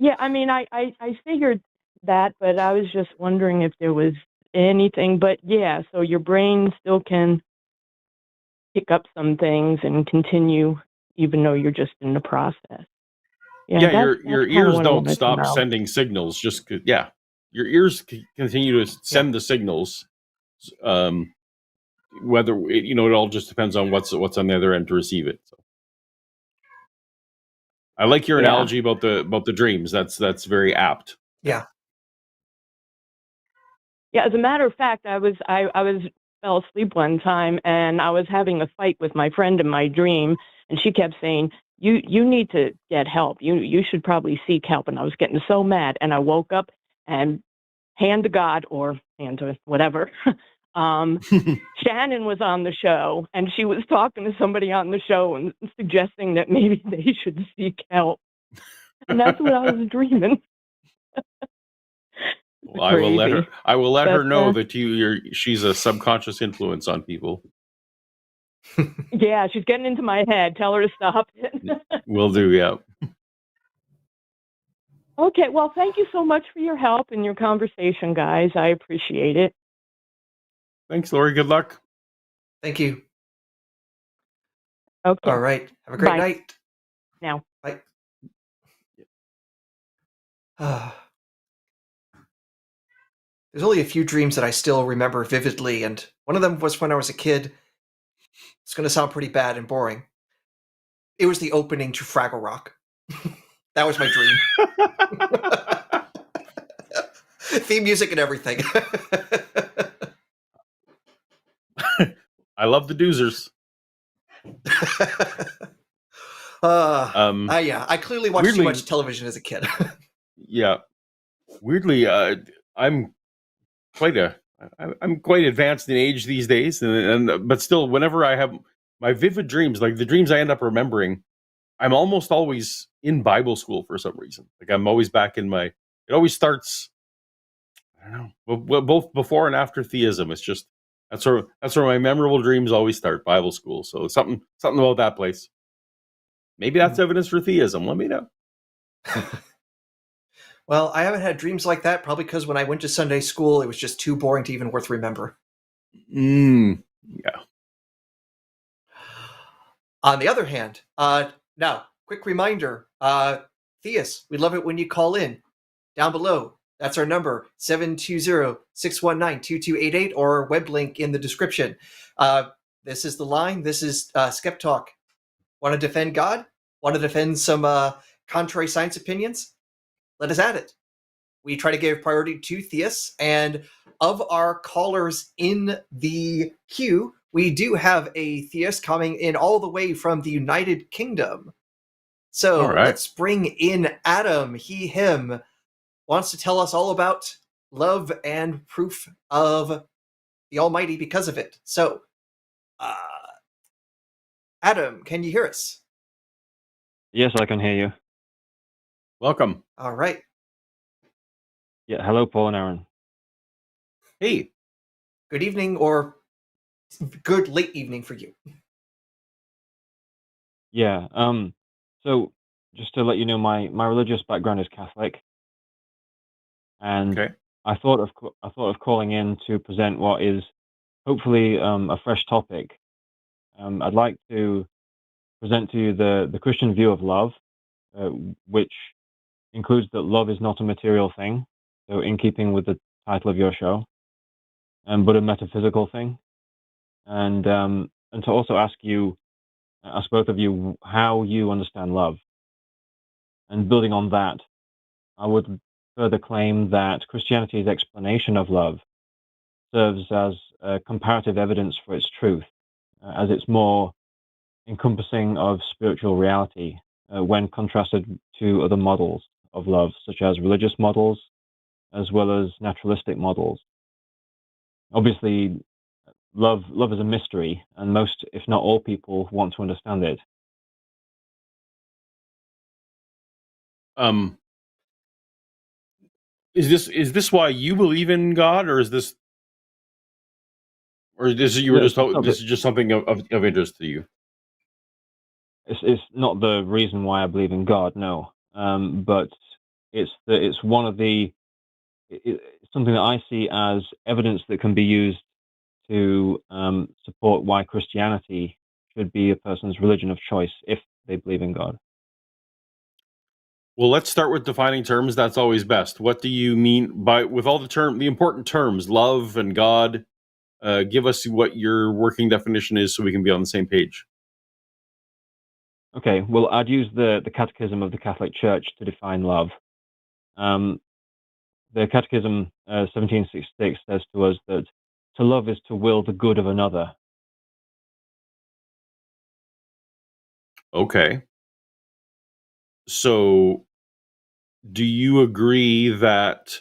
yeah, I mean, I figured that, but I was just wondering if there was anything. But yeah, so your brain still can pick up some things and continue, even though you're just in the process. Yeah, that's your kinda ears what I don't wanted to stop know. sending signals. Your ears continue to send the signals. Whether it all just depends on what's on the other end to receive it. So. I like your Yeah. analogy about the dreams. That's very apt. Yeah. Yeah, as a matter of fact, I fell asleep one time and I was having a fight with my friend in my dream, and she kept saying, You need to get help. You should probably seek help. And I was getting so mad, and I woke up and hand to God, or hand to whatever. Shannon was on the show, and she was talking to somebody on the show and suggesting that maybe they should seek help. And that's what I was dreaming. Well, I will let her But, know that she's a subconscious influence on people. Yeah, she's getting into my head. Tell her to stop it. Will do, yeah. Okay, well, thank you so much for your help and your conversation, guys. I appreciate it. Thanks, Lori. Good luck. Thank you. Okay. All right. Have a great Bye. night. Now. Bye. There's only a few dreams that I still remember vividly, and one of them was when I was a kid. It's going to sound pretty bad and boring. It was the opening to Fraggle Rock. That was my dream. Theme music and everything. I love the doozers. Yeah, I clearly watched too much television as a kid. Yeah, weirdly, I'm quite advanced in age these days, but still, whenever I have my vivid dreams, like the dreams I end up remembering, I'm almost always in Bible school for some reason. Like I'm always back in my. It always starts. I don't know, both before and after theism. It's just that's where my memorable dreams always start. Bible school. So something about that place. Maybe that's evidence for theism. Let me know. Well, I haven't had dreams like that, probably because when I went to Sunday school, it was just too boring to even worth remember. Yeah. On the other hand, now, quick reminder, theists, we love it when you call in. Down below, that's our number, 720-619-2288, or web link in the description. This is the line. This is SkepTalk. Want to defend God? Want to defend some contrary science opinions? Let us at it. we try to give priority to theists. And of our callers in the queue, we do have a theist coming in all the way from the United Kingdom. So All right. let's bring in Adam. He, him, wants to tell us all about love and proof of the Almighty because of it. So, Adam, can you hear us? Yes, I can hear you. Welcome. All right. Yeah, hello, Paul and Aaron. Hey. Good evening, or good late evening for you. Yeah. So just to let you know, my religious background is Catholic, and Okay. I thought of calling in to present what is hopefully a fresh topic. I'd like to present to you the Christian view of love, which includes that love is not a material thing, so in keeping with the title of your show, but a metaphysical thing, and to also ask both of you how you understand love. And building on that, I would further claim that Christianity's explanation of love serves as comparative evidence for its truth, as it's more encompassing of spiritual reality when contrasted to other models of love, such as religious models, as well as naturalistic models. Obviously, love is a mystery, and most, if not all, people want to understand it. Is this why you believe in God, or is this this is just something of interest to you? It's not the reason why I believe in God, no. But it's one of the it's something that I see as evidence that can be used to support why Christianity should be a person's religion of choice if they believe in God. Well, let's start with defining terms. That's always best. What do you mean with all the important terms, love and God? Give us what your working definition is so we can be on the same page. Okay, well, I'd use the Catechism of the Catholic Church to define love. The Catechism 1766 says to us that to love is to will the good of another. Okay. So, do you agree that...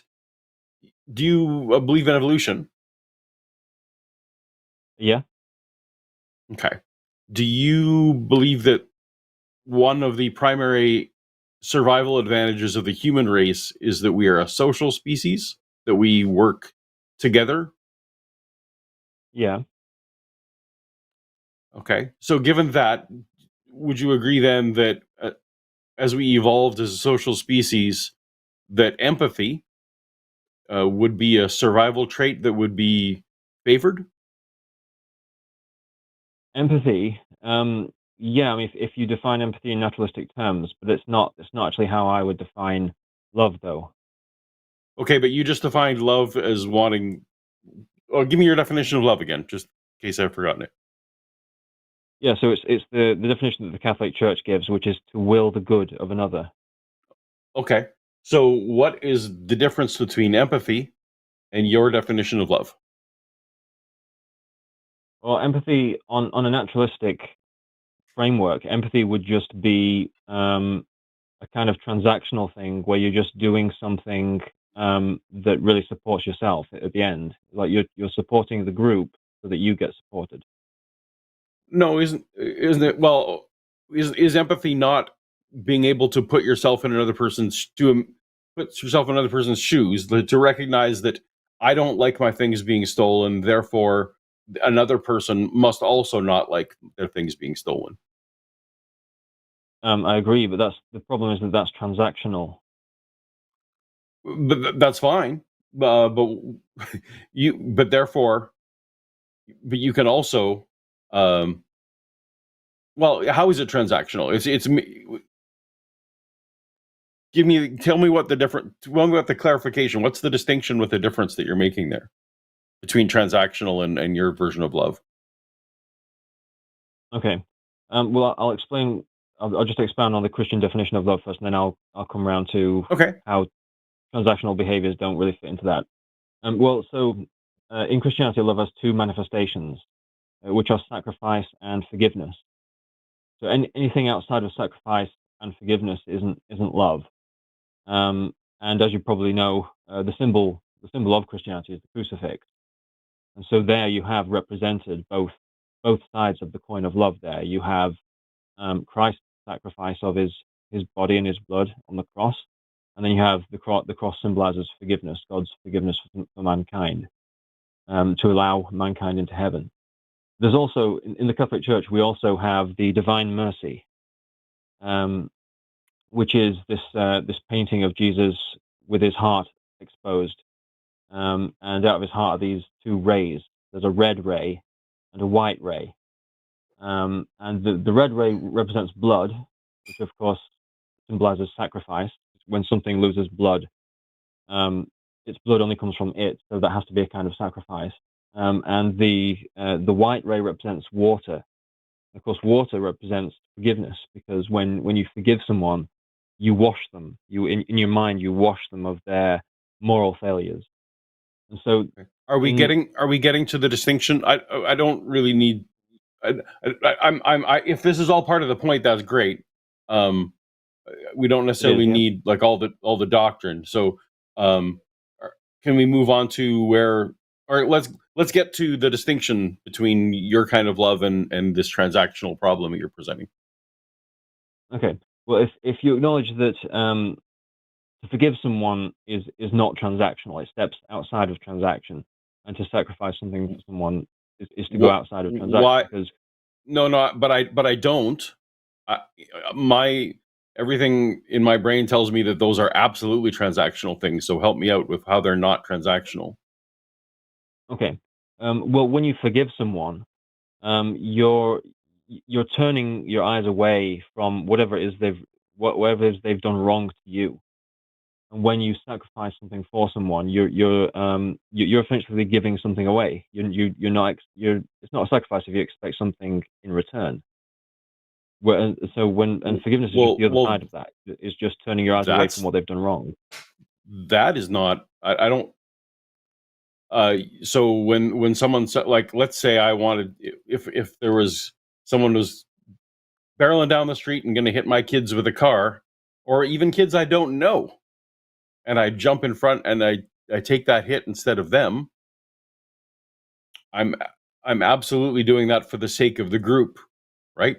Do you believe in evolution? Yeah. Okay. Do you believe that one of the primary survival advantages of the human race is that we are a social species, that we work together? Yeah. Okay. So given that, would you agree then that as we evolved as a social species, that empathy would be a survival trait that would be favored? Empathy, yeah. I mean, if you define empathy in naturalistic terms, but it's not actually how I would define love, though. Okay, but you just defined love as wanting. Oh, give me your definition of love again, just in case I've forgotten it. Yeah, so it's the definition that the Catholic Church gives, which is to will the good of another. Okay, so what is the difference between empathy and your definition of love? Well, empathy on a naturalistic framework, empathy would just be a kind of transactional thing where you're just doing something that really supports yourself at the end. Like you're supporting the group so that you get supported. No, isn't it? Well, is empathy not being able to put yourself in another person's shoes, to recognize that I don't like my things being stolen, therefore another person must also not like their things being stolen. I agree, but the problem is that that's transactional. But that's fine. But you can also, well, how is it transactional? Tell me what the clarification. What's the distinction with the difference that you're making there between transactional and your version of love? Okay. Well, I'll explain. I'll just expand on the Christian definition of love first, and then I'll come around to Okay. how transactional behaviors don't really fit into that. In Christianity, love has two manifestations, which are sacrifice and forgiveness. So anything outside of sacrifice and forgiveness isn't love. And as you probably know, the symbol of Christianity is the crucifix. And so there you have represented both sides of the coin of love. There you have Christ's sacrifice of his body and his blood on the cross, and then you have the cross symbolizes forgiveness, God's forgiveness for mankind, to allow mankind into heaven. There's also in the Catholic Church we also have the Divine Mercy, which is this painting of Jesus with his heart exposed, and out of his heart are these two rays. There's a red ray and a white ray, and the red ray represents blood, which of course symbolizes sacrifice. When something loses blood, its blood only comes from it, so that has to be a kind of sacrifice. And the white ray represents water. Of course, water represents forgiveness, because when you forgive someone, you wash them. In your mind, you wash them of their moral failures. And so, are we getting to the distinction? I don't really need. If this is all part of the point, that's great. We don't necessarily need like all the doctrine. So, can we move on to where? Or let's get to the distinction between your kind of love and this transactional problem that you're presenting. Okay. Well, if you acknowledge that to forgive someone is not transactional, it steps outside of transaction, and to sacrifice something for someone is to go outside of transaction. Why? Because but I don't. Everything in my brain tells me that those are absolutely transactional things. So help me out with how they're not transactional. Okay. Well, when you forgive someone, you're turning your eyes away from whatever it is they've done wrong to you. And when you sacrifice something for someone, you're essentially giving something away. You're not. It's not a sacrifice if you expect something in return. And forgiveness is just the other side of that. It's just turning your eyes away from what they've done wrong. That is not. I don't. So when someone said, like, let's say I wanted, if there was someone was barreling down the street and going to hit my kids with a car, or even kids I don't know, and I jump in front and I take that hit instead of them, I'm absolutely doing that for the sake of the group, right?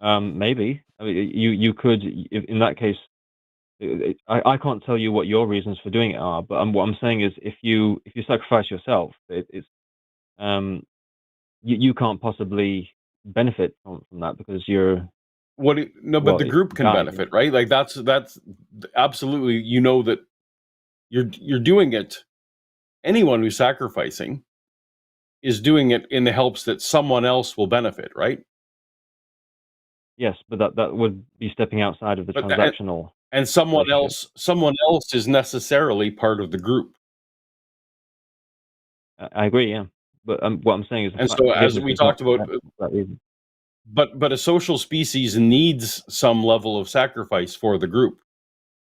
Maybe. I mean, you could, in that case. I can't tell you what your reasons for doing it are, but what I'm saying is, if you sacrifice yourself, it's you can't possibly benefit from that, because you're but the group can benefit, right? Like that's absolutely, you know, that you're doing it. Anyone who's sacrificing is doing it in the hopes that someone else will benefit, right? Yes, but that would be stepping outside of the transactional. And someone else is necessarily part of the group. I agree, yeah. But what I'm saying is, and so as we talked about, but a social species needs some level of sacrifice for the group,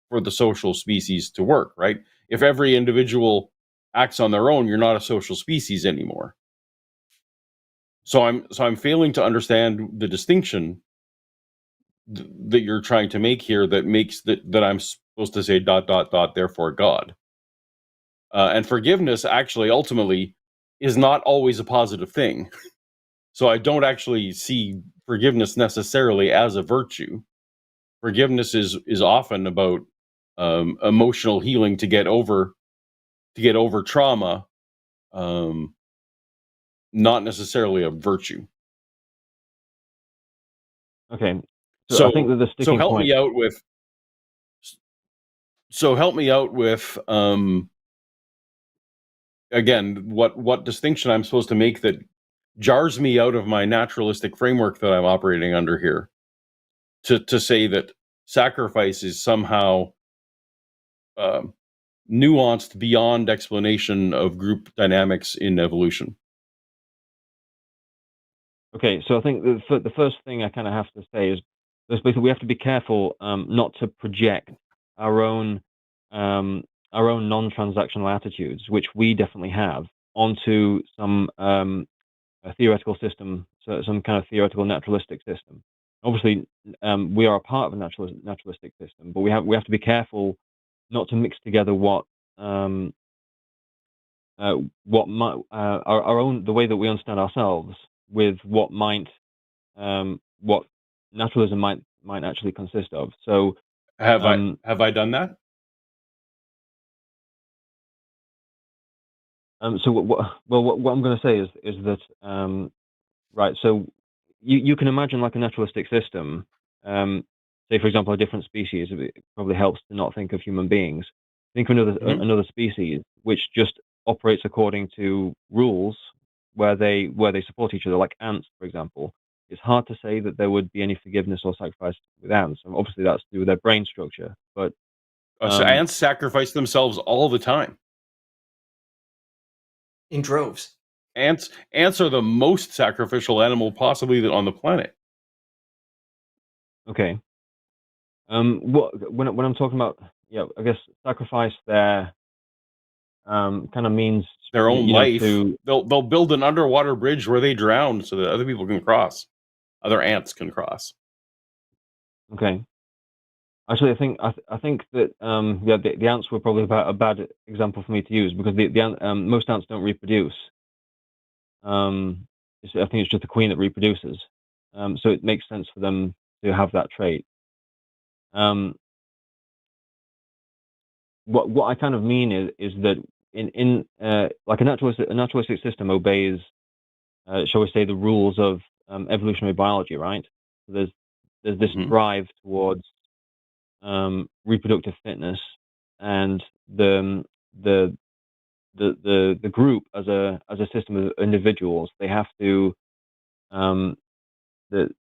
for the social species to work, right? If every individual acts on their own, you're not a social species anymore. So I'm failing to understand the distinction that you're trying to make here, that makes that I'm supposed to say ... therefore God. And forgiveness actually ultimately is not always a positive thing. So I don't actually see forgiveness necessarily as a virtue. Forgiveness is often about emotional healing to get over trauma, not necessarily a virtue. Okay. So I think that the sticking help point... me out with. So help me out with again, what distinction I'm supposed to make that jars me out of my naturalistic framework that I'm operating under here, to say that sacrifice is somehow nuanced beyond explanation of group dynamics in evolution. Okay, so I think the first thing I kind of have to say is basically we have to be careful not to project our own non-transactional attitudes, which we definitely have, onto some a theoretical system, so some kind of theoretical naturalistic system. Obviously, we are a part of a naturalistic system, but we have to be careful not to mix together what our own, the way that we understand ourselves, with what naturalism might actually consist of. So Have I done that? So what I'm going to say is that right. So you can imagine like a naturalistic system. Say, for example, a different species. It probably helps to not think of human beings. Think of another species which just operates according to rules where they support each other, like ants, for example. It's hard to say that there would be any forgiveness or sacrifice with ants. And obviously, that's to do with their brain structure. But So ants sacrifice themselves all the time. In droves. Ants are the most sacrificial animal possibly on the planet. Okay. When I'm talking about, I guess sacrifice there kind of means their own life. To... They'll build an underwater bridge where they drown so that other people can cross. Other ants can cross. Okay. Actually, I think that the ants were probably a bad example for me to use, because most ants don't reproduce. I think it's just the queen that reproduces. So it makes sense for them to have that trait. What I kind of mean is that in like a naturalistic system obeys, shall we say, the rules of evolutionary biology, right? So there's this drive towards reproductive fitness, and the group as a system of individuals, they have to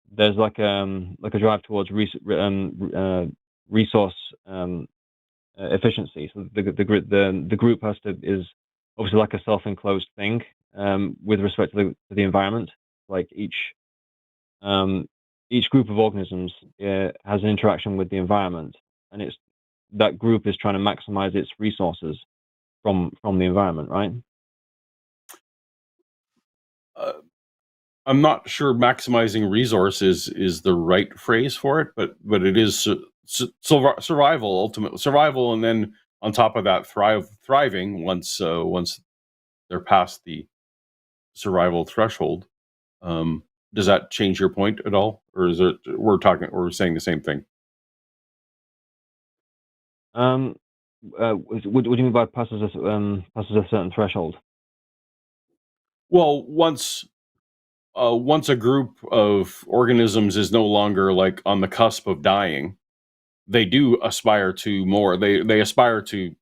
there's like a drive towards resource efficiency. So the group is obviously like a self-enclosed thing with respect to the environment. Like each group of organisms has an interaction with the environment, and that group is trying to maximize its resources from the environment, right? I'm not sure maximizing resources is the right phrase for it, but it is survival, ultimate survival, and then on top of that, thriving once they're past the survival threshold. Does that change your point at all, or is it we're saying the same thing? What do you mean by passes a certain threshold? Well, once a group of organisms is no longer like on the cusp of dying, they do aspire to more. They aspire to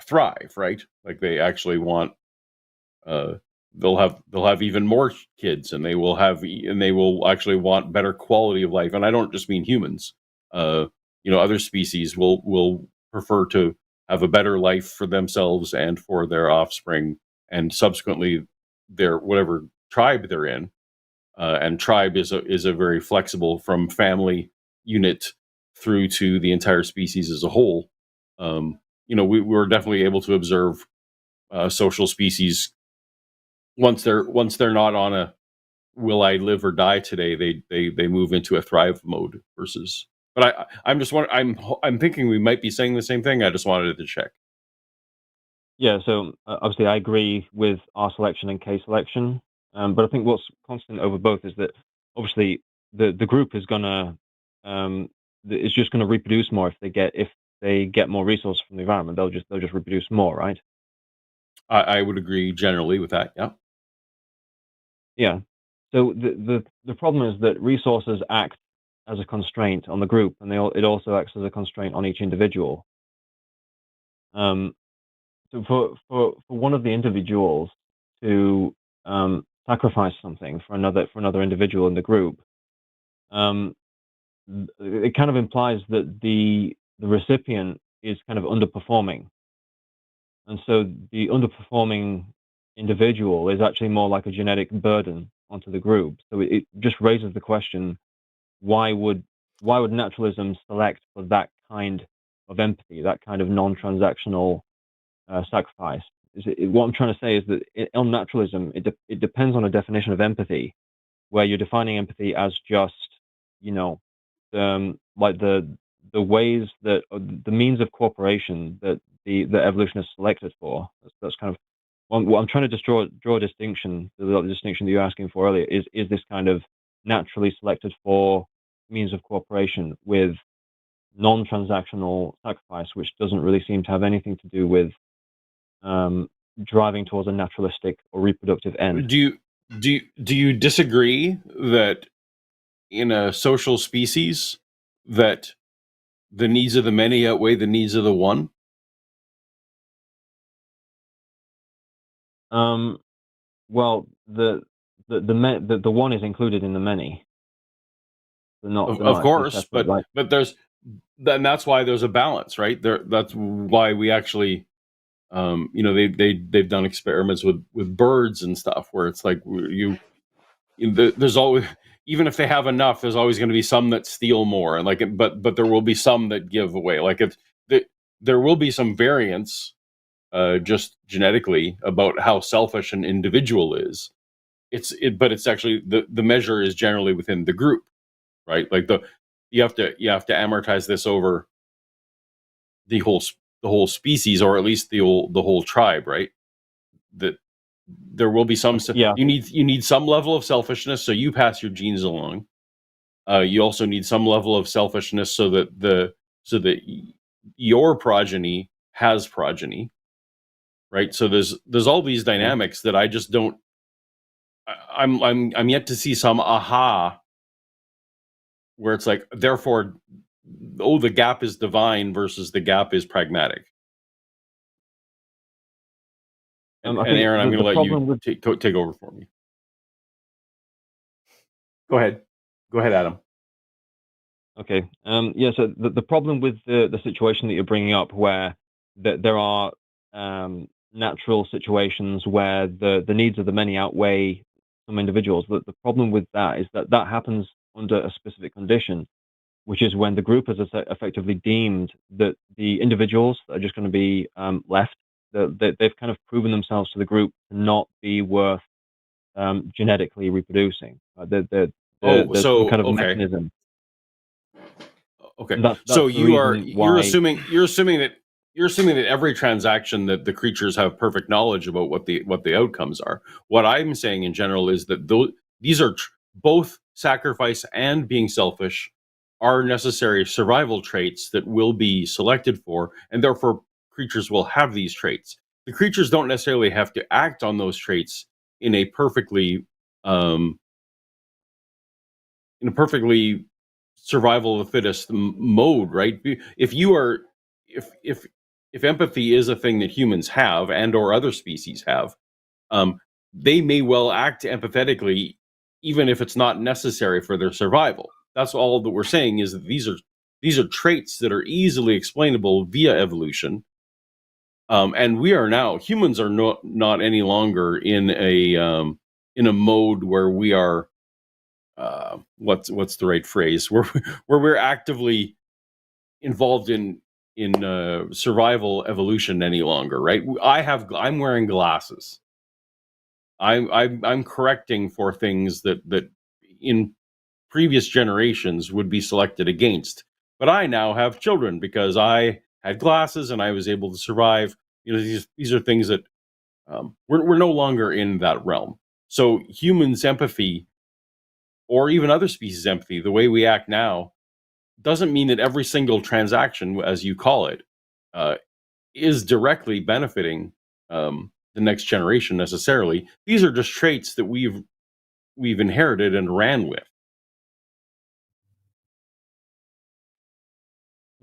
thrive, right? Like they actually want. They'll have even more kids, and they will actually want better quality of life. And I don't just mean humans. Other species will prefer to have a better life for themselves and for their offspring, and subsequently their whatever tribe they're in. And tribe is a very flexible, from family unit through to the entire species as a whole. We're definitely able to observe social species once they're not on a will I live or die today, they move into a thrive mode versus. But I'm thinking we might be saying the same thing. I just wanted to check. Yeah, so obviously I agree with R selection and K selection, but I think what's constant over both is that obviously the group is just gonna reproduce more if they get more resources from the environment. They'll just reproduce more, right? I would agree generally with that. Yeah. Yeah. So the problem is that resources act as a constraint on the group, and it also acts as a constraint on each individual. So for one of the individuals to sacrifice something for another individual in the group, it kind of implies that the recipient is kind of underperforming, and so the underperforming individual is actually more like a genetic burden onto the group. So it just raises the question: why would naturalism select for that kind of empathy, that kind of non-transactional sacrifice. What I'm trying to say is that on naturalism, it depends on a definition of empathy, where you're defining empathy as just, like the ways that the means of cooperation that the evolutionists selected for. That's kind of what I'm trying to just draw a distinction. The distinction that you're asking for earlier is this kind of naturally selected for means of cooperation with non-transactional sacrifice, which doesn't really seem to have anything to do with driving towards a naturalistic or reproductive end. Do you disagree that in a social species that the needs of the many outweigh the needs of the one? Well, the one is included in the many. Of course, but there's, and that's why there's a balance, right? That's why we actually, they've done experiments with birds and stuff where it's like there's always, even if they have enough, there's always going to be some that steal more, and but there will be some that give away. Like there will be some variance, just genetically, about how selfish an individual is. But it's actually the measure is generally within the group, right? Like you have to amortize this over the whole species, or at least the whole tribe, right? That there will be some. Yeah. You need some level of selfishness, so you pass your genes along. You also need some level of selfishness so that your progeny has progeny, right? So there's all these dynamics that I just don't. I'm yet to see some aha where it's like, therefore, the gap is divine versus the gap is pragmatic. And Aaron, I'm going to let you take over for me. Go ahead, Adam. Okay. So the problem with the situation that you're bringing up, where there are natural situations where the needs of the many outweigh some individuals, the problem with that is that happens under a specific condition, which is when the group has effectively deemed that the individuals are just going to be left. They've kind of proven themselves to the group to not be worth genetically reproducing. There's some kind of mechanism. Okay, so you're assuming that every transaction that the creatures have perfect knowledge about what the outcomes are. What I'm saying in general is that these are both sacrifice and being selfish are necessary survival traits that will be selected for, and therefore creatures will have these traits. The creatures don't necessarily have to act on those traits in a perfectly survival of the fittest mode, right? If empathy is a thing that humans have and or other species have, they may well act empathetically even if it's not necessary for their survival. That's all that we're saying, is that these are traits that are easily explainable via evolution. And humans are not any longer in a mode where we are what's the right phrase, where we're actively involved in survival evolution any longer, right? I'm wearing glasses. I'm correcting for things that in previous generations would be selected against. But I now have children because I had glasses and I was able to survive. These are things that we're no longer in that realm. So humans' empathy, or even other species' empathy, the way we act now, doesn't mean that every single transaction, as you call it, is directly benefiting the next generation necessarily. These are just traits that we've inherited and ran with.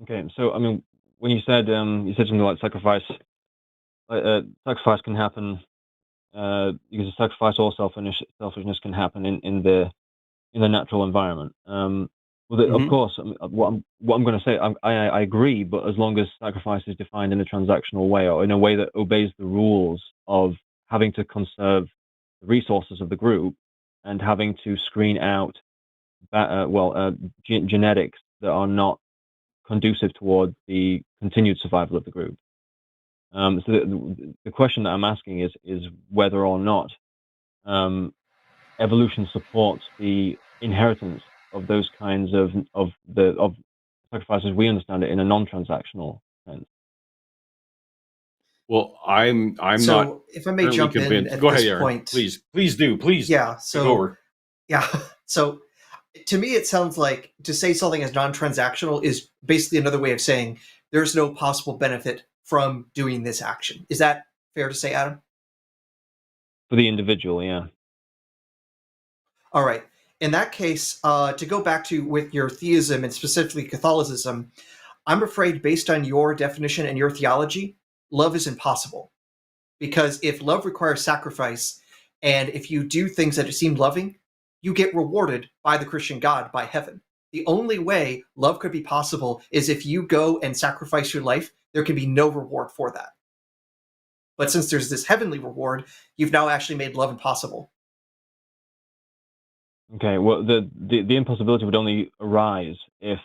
Okay, so I mean, when you said something like sacrifice can happen because sacrifice or selfishness can happen in the natural environment. Of course, what I'm going to say, I agree, but as long as sacrifice is defined in a transactional way, or in a way that obeys the rules of having to conserve the resources of the group and having to screen out genetics that are not conducive toward the continued survival of the group. So the question that I'm asking is whether or not evolution supports the inheritance of those kinds of sacrifices we understand it in a non-transactional sense. Well, I'm not So if I may currently jump in convinced. at Go ahead, this Aaron. point, Please do. Please yeah. take So over. yeah. So to me, it sounds like to say something is non-transactional is basically another way of saying there's no possible benefit from doing this action. Is that fair to say, Adam? For the individual, yeah. All right. In that case, to go back to with your theism and specifically Catholicism, I'm afraid based on your definition and your theology, love is impossible. Because if love requires sacrifice, and if you do things that seem loving, you get rewarded by the Christian God, by heaven. The only way love could be possible is if you go and sacrifice your life, there can be no reward for that. But since there's this heavenly reward, you've now actually made love impossible. Okay, well, the impossibility would only arise if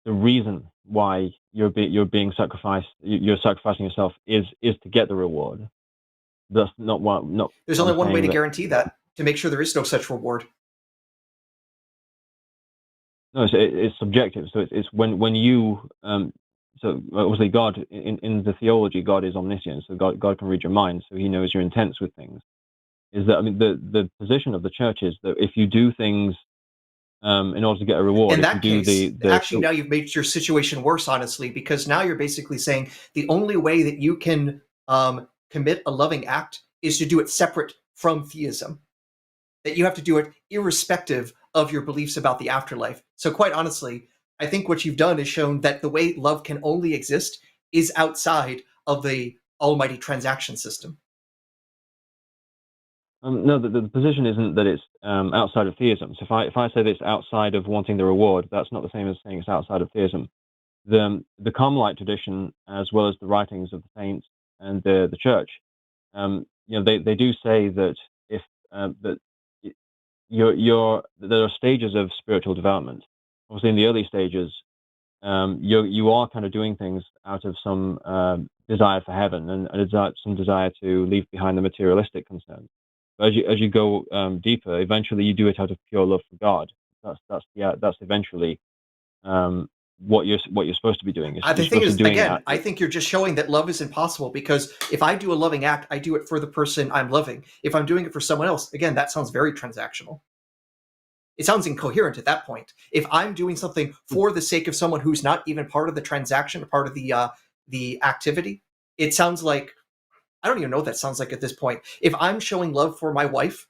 the reason why you're being sacrificed, you're sacrificing yourself, is to get the reward. That's not what. Not. There's only one way to guarantee that, to make sure there is no such reward. No, it's subjective. So it's when you so obviously God in the theology, God is omniscient. So God can read your mind, so He knows your intents with things. Is that, I mean, the position of the church is that if you do things in order to get a reward, in that if you case, do actually now you've made your situation worse, honestly, because now you're basically saying the only way that you can commit a loving act is to do it separate from theism. That you have to do it irrespective of your beliefs about the afterlife. So quite honestly, I think what you've done is shown that the way love can only exist is outside of the almighty transaction system. No, the position isn't that it's outside of theism. So if I say that it's outside of wanting the reward, that's not the same as saying it's outside of theism. The Carmelite tradition, as well as the writings of the saints and the church, they do say that if that there are stages of spiritual development. Obviously, in the early stages, you are kind of doing things out of some desire for heaven and some desire to leave behind the materialistic concerns. But as you go deeper, eventually you do it out of pure love for God. That's eventually what you're supposed to be doing. The thing is, again, I think you're just showing that love is impossible, because if I do a loving act, I do it for the person I'm loving. If I'm doing it for someone else, again, that sounds very transactional. It sounds incoherent at that point. If I'm doing something for the sake of someone who's not even part of the transaction, part of the activity, it sounds like, I don't even know what that sounds like at this point. If I'm showing love for my wife,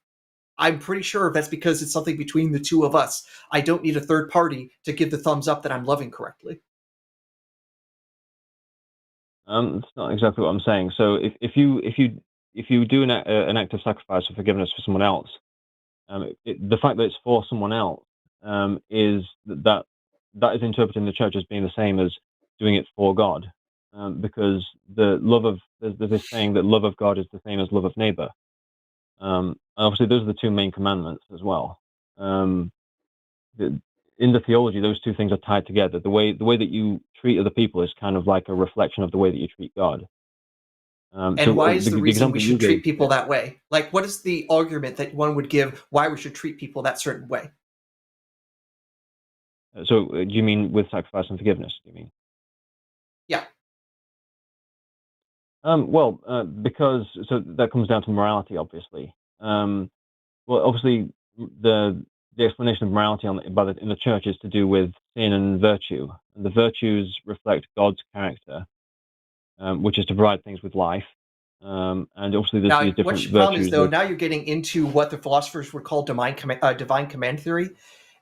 I'm pretty sure that's because it's something between the two of us. I don't need a third party to give the thumbs up that I'm loving correctly. That's not exactly what I'm saying. So if you do an act of sacrifice or forgiveness for someone else, the fact that it's for someone else is that is interpreted in the church as being the same as doing it for God, because there's this saying that love of God is the same as love of neighbor. Obviously, those are the two main commandments as well. In the theology, those two things are tied together. The way that you treat other people is kind of like a reflection of the way that you treat God. And why is the reason we should treat people that way? Like, what is the argument that one would give why we should treat people that certain way? So, do you mean with sacrifice and forgiveness? Do you mean? Yeah. Because that comes down to morality, obviously. Obviously, the explanation of morality in the church is to do with sin and virtue. And the virtues reflect God's character, which is to provide things with life. And obviously, there's these different virtues. The problem is, though, now you're getting into what the philosophers would call divine command theory.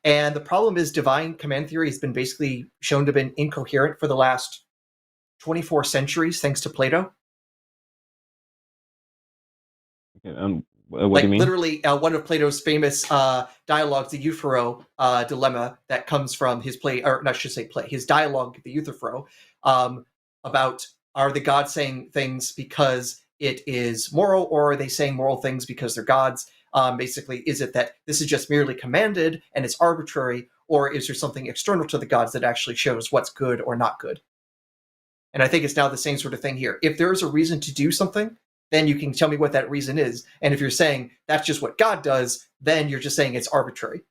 And the problem is divine command theory has been basically shown to have been incoherent for the last 24 centuries, thanks to Plato. Okay, what do you mean? Literally, one of Plato's famous dialogues, the Euthyphro dilemma, that comes from his play, or I should say play, his dialogue, the Euthyphro, about are the gods saying things because it is moral, or are they saying moral things because they're gods? Basically, is it that this is just merely commanded and it's arbitrary, or is there something external to the gods that actually shows what's good or not good? And I think it's now the same sort of thing here. If there is a reason to do something, then you can tell me what that reason is. And if you're saying that's just what God does, then you're just saying it's arbitrary.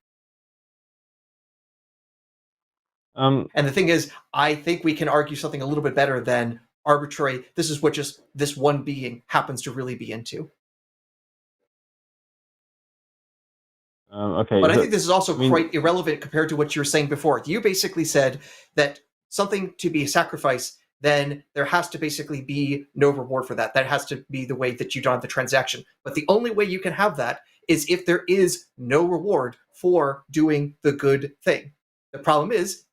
And the thing is, I think we can argue something a little bit better than arbitrary. This is what just this one being happens to really be into. Okay. But I think this is also quite irrelevant compared to what you were saying before. You basically said that something to be a sacrifice, then there has to basically be no reward for that. That has to be the way that you do the transaction. But the only way you can have that is if there is no reward for doing the good thing. The problem is,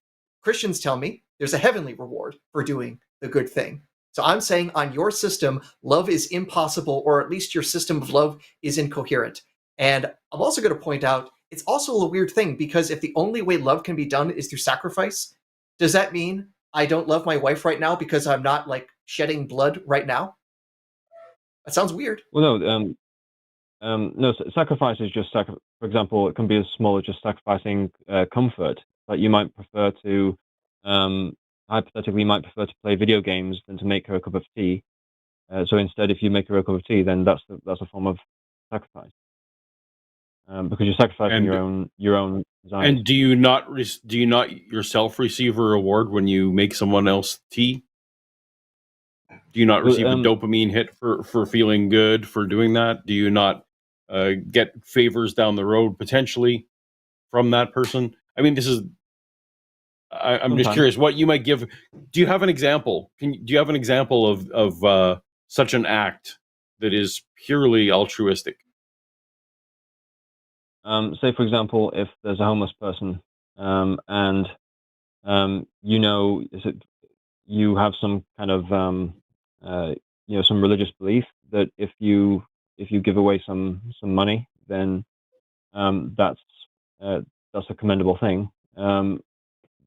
Christians tell me there's a heavenly reward for doing the good thing. So I'm saying on your system, love is impossible, or at least your system of love is incoherent. And I'm also going to point out, it's also a weird thing, because if the only way love can be done is through sacrifice, does that mean I don't love my wife right now because I'm not like shedding blood right now? That sounds weird. Well, no, sacrifice is just, for example, it can be as small as just sacrificing comfort. Like you might prefer to, hypothetically, you might prefer to play video games than to make her a cup of tea. So instead, if you make her a cup of tea, then that's a form of sacrifice. Because you're sacrificing your own desires. And do you not yourself receive a reward when you make someone else tea? Do you not receive a dopamine hit for feeling good for doing that? Do you not get favors down the road potentially from that person? I mean, this is. I'm just curious what you might give. Do you have an example? Do you have an example of such an act that is purely altruistic? Say, for example, if there's a homeless person and you have some kind of some religious belief that if you give away some money, then that's a commendable thing.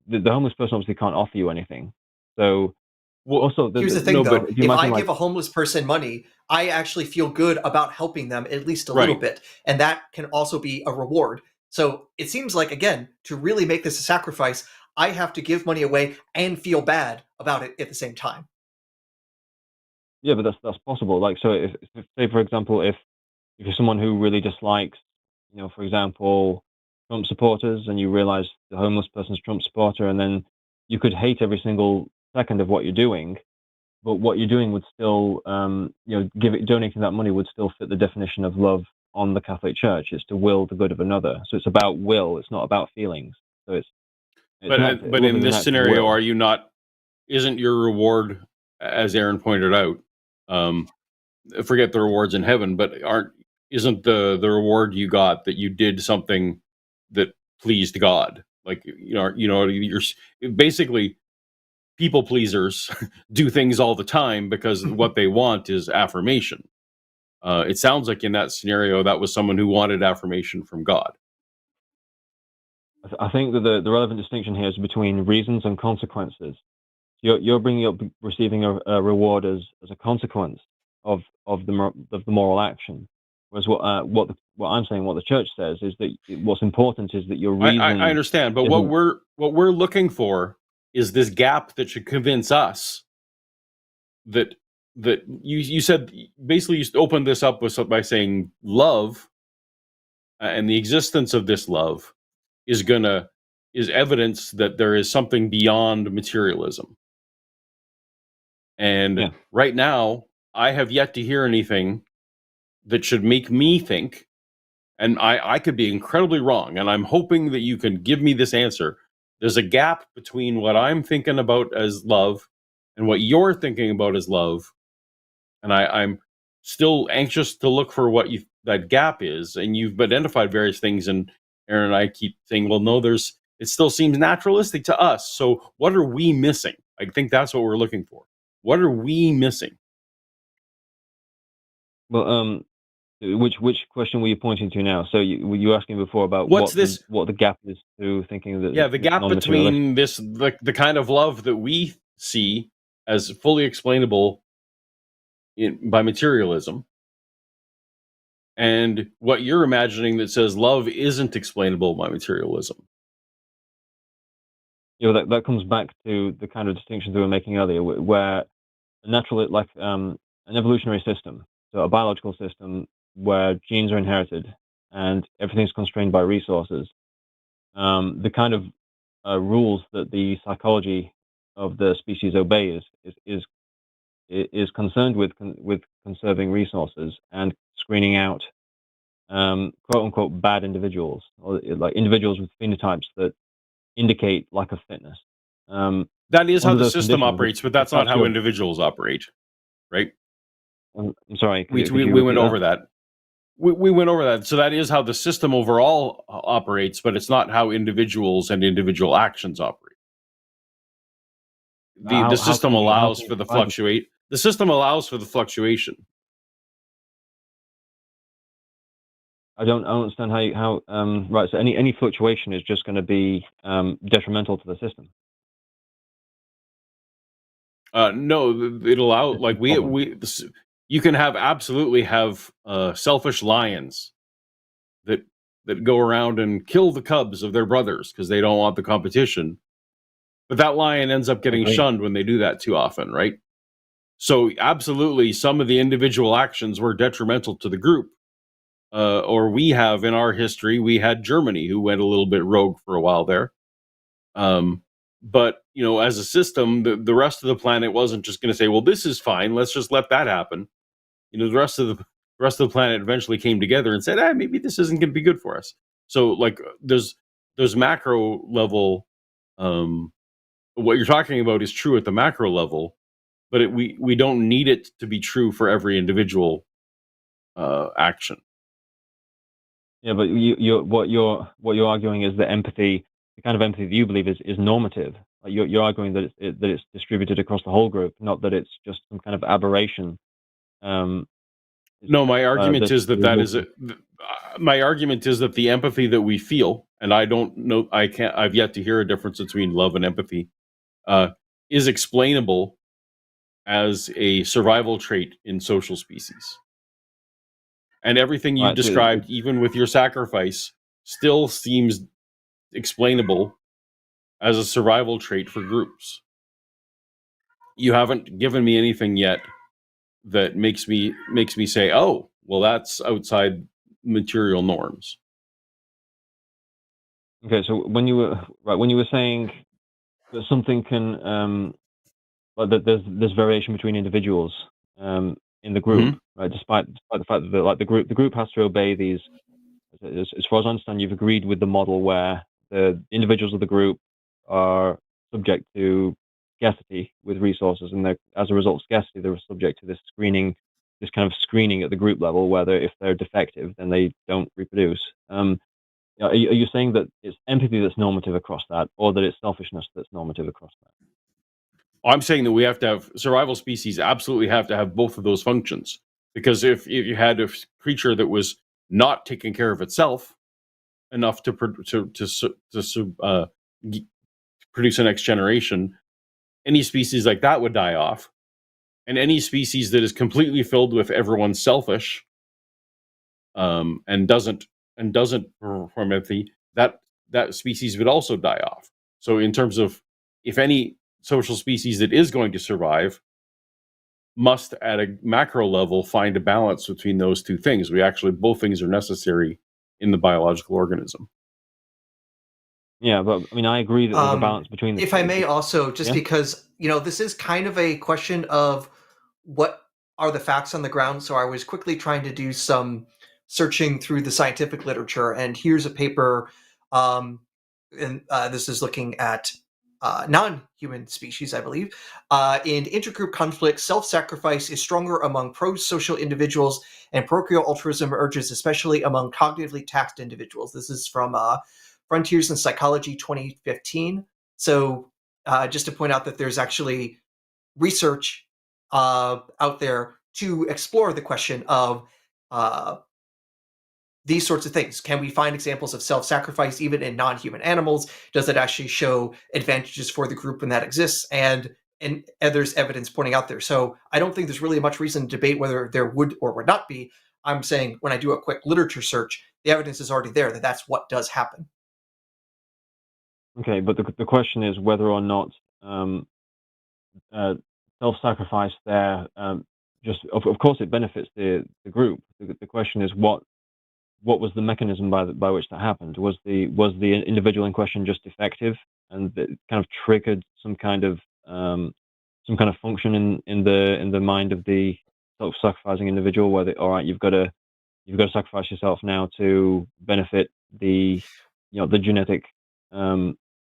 The homeless person obviously can't offer you anything. So, also, here's the thing, though. If I give a homeless person money, I actually feel good about helping them at least a little bit. And that can also be a reward. So it seems like, again, to really make this a sacrifice, I have to give money away and feel bad about it at the same time. Yeah, but that's possible. Like, so if say, for example, if you're someone who really dislikes, for example, Trump supporters, and you realize the homeless person's Trump supporter, and then you could hate every single second of what you're doing, but what you're doing would still, donating that money would still fit the definition of love on the Catholic Church. It's to will the good of another. So it's about will. It's not about feelings. So it's but in this scenario, are you not? Isn't your reward, as Aaron pointed out, forget the rewards in heaven, but isn't the reward you got that you did something that pleased God? Like you're basically. People pleasers do things all the time because what they want is affirmation. It sounds like in that scenario, that was someone who wanted affirmation from God. I think that the relevant distinction here is between reasons and consequences. You're bringing up receiving a reward as a consequence of the moral action, whereas what I'm saying, what the Church says, is that what's important is that your reason. I understand, but what we're looking for is this gap that should convince us that you said, basically you opened this up by saying love and the existence of this love is evidence that there is something beyond materialism. And right now, I have yet to hear anything that should make me think, and I could be incredibly wrong, and I'm hoping that you can give me this answer. There's a gap between what I'm thinking about as love and what you're thinking about as love. And I'm still anxious to look for what that gap is. And you've identified various things, and Aaron and I keep saying, well, no, it still seems naturalistic to us. So what are we missing? I think that's what we're looking for. What are we missing? Well, which question were you pointing to now? So you were asking before about what the gap is to thinking that the gap between the kind of love that we see as fully explainable by materialism and what you're imagining that says love isn't explainable by materialism. That comes back to the kind of distinctions we were making earlier, where a natural, like an evolutionary system, so a biological system where genes are inherited and everything's constrained by resources, the kind of rules that the psychology of the species obeys is concerned with conserving resources and screening out quote unquote bad individuals, or like individuals with phenotypes that indicate lack of fitness. That is how Under the those system conditions, operates, but that's not how individuals operate, right? I'm sorry. We could you went repeat over that. We went over that. So that is how the system overall operates, but it's not how individuals and individual actions operate. The system allows for the fluctuate. The system allows for the fluctuation. I don't understand how right. So any fluctuation is just going to be detrimental to the system. No, it allows, like you can absolutely have selfish lions that go around and kill the cubs of their brothers because they don't want the competition. But that lion ends up getting shunned when they do that too often, right? So absolutely, some of the individual actions were detrimental to the group. Or we have in our history, we had Germany who went a little bit rogue for a while there. But, as a system, the rest of the planet wasn't just going to say, well, this is fine, let's just let that happen. The rest of the planet eventually came together and said, maybe this isn't going to be good for us. So, like, there's macro level. What you're talking about is true at the macro level, but we don't need it to be true for every individual action. Yeah, but what you're arguing is that empathy, the kind of empathy that you believe is normative. Like you're arguing that it's distributed across the whole group, not that it's just some kind of aberration. No, my argument is my argument is that the empathy that we feel, and I've yet to hear a difference between love and empathy, is explainable as a survival trait in social species. And everything you described, even with your sacrifice, still seems explainable as a survival trait for groups. You haven't given me anything yet that makes me say, oh, well, that's outside material norms. Okay, so when you were saying that something can, that there's variation between individuals in the group, right? Despite the fact that the group has to obey these. As far as I understand, you've agreed with the model where the individuals of the group are subject to scarcity with resources, and as a result of scarcity, they're subject to this kind of screening at the group level, where if they're defective, then they don't reproduce. Are you saying that it's empathy that's normative across that, or that it's selfishness that's normative across that? I'm saying that we have to have survival species absolutely have to have both of those functions, because if you had a creature that was not taking care of itself enough to produce a next generation, any species like that would die off, and any species that is completely filled with everyone selfish and doesn't perform empathy, that species would also die off. So in terms of, if any social species that is going to survive must at a macro level find a balance between those two things. Both things are necessary in the biological organism. Yeah, but I mean, I agree that there's a balance between the If two. I may also, just because, this is kind of a question of what are the facts on the ground. So I was quickly trying to do some searching through the scientific literature, and here's a paper, and this is looking at non-human species, I believe. In intergroup conflict, self-sacrifice is stronger among pro-social individuals, and parochial altruism urges especially among cognitively taxed individuals. This is from Frontiers in Psychology 2015. So just to point out that there's actually research out there to explore the question of these sorts of things. Can we find examples of self-sacrifice even in non-human animals? Does it actually show advantages for the group when that exists? And there's evidence pointing out there. So I don't think there's really much reason to debate whether there would or would not be I'm saying when I do a quick literature search, the evidence is already there that that's what does happen. Okay, but the question is whether or not self-sacrifice there, just of course it benefits the group. The question is what was the mechanism by which that happened? Was the individual in question just defective, and it kind of triggered some kind of function in the mind of the self-sacrificing individual, where all right, you've got to sacrifice yourself now to benefit the genetic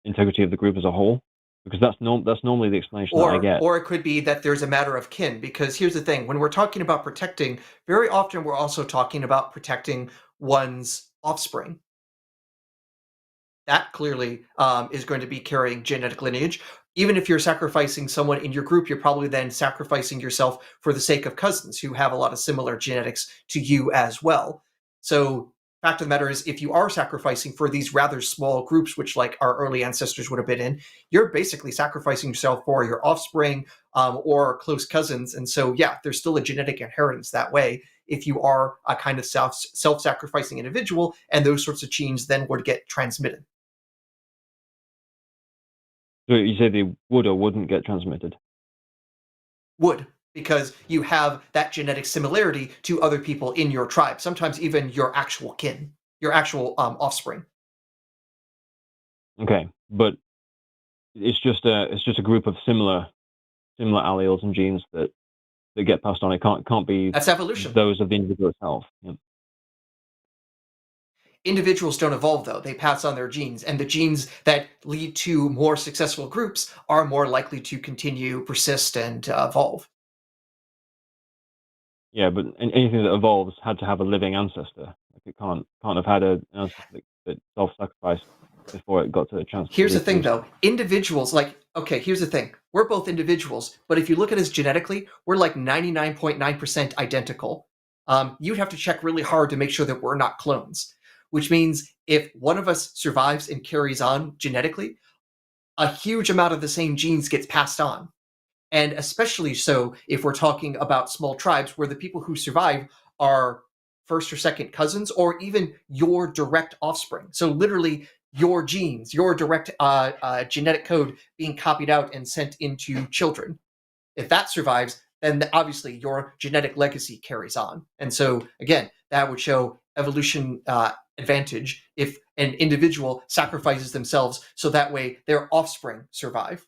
integrity of the group as a whole? Because that's normally the explanation that I get. Or it could be that there's a matter of kin, because here's the thing: when we're talking about protecting, very often we're also talking about protecting one's offspring. That clearly is going to be carrying genetic lineage. Even if you're sacrificing someone in your group, you're probably then sacrificing yourself for the sake of cousins who have a lot of similar genetics to you as well. So fact of the matter is, if you are sacrificing for these rather small groups, which like our early ancestors would have been in, you're basically sacrificing yourself for your offspring or close cousins. And so, yeah, there's still a genetic inheritance that way if you are a kind of self-sacrificing individual, and those sorts of genes then would get transmitted. So you say they would or wouldn't get transmitted? Would, because you have that genetic similarity to other people in your tribe, sometimes even your actual kin, your actual offspring. Okay, but it's just a group of similar alleles and genes that get passed on. It can't be That's evolution. Those of the individual itself. Yeah. Individuals don't evolve, though. They pass on their genes, and the genes that lead to more successful groups are more likely to continue, persist, and evolve. Yeah, but anything that evolves had to have a living ancestor. Like it can't have had an ancestor that self-sacrificed before it got to the chance. Here's the thing, though. Individuals, here's the thing. We're both individuals, but if you look at us genetically, we're like 99.9% identical. You'd have to check really hard to make sure that we're not clones, which means if one of us survives and carries on genetically, a huge amount of the same genes gets passed on. And especially so if we're talking about small tribes where the people who survive are first or second cousins, or even your direct offspring. So literally your genes, your direct genetic code being copied out and sent into children. If that survives, then obviously your genetic legacy carries on. And so again, that would show evolution advantage if an individual sacrifices themselves so that way their offspring survive.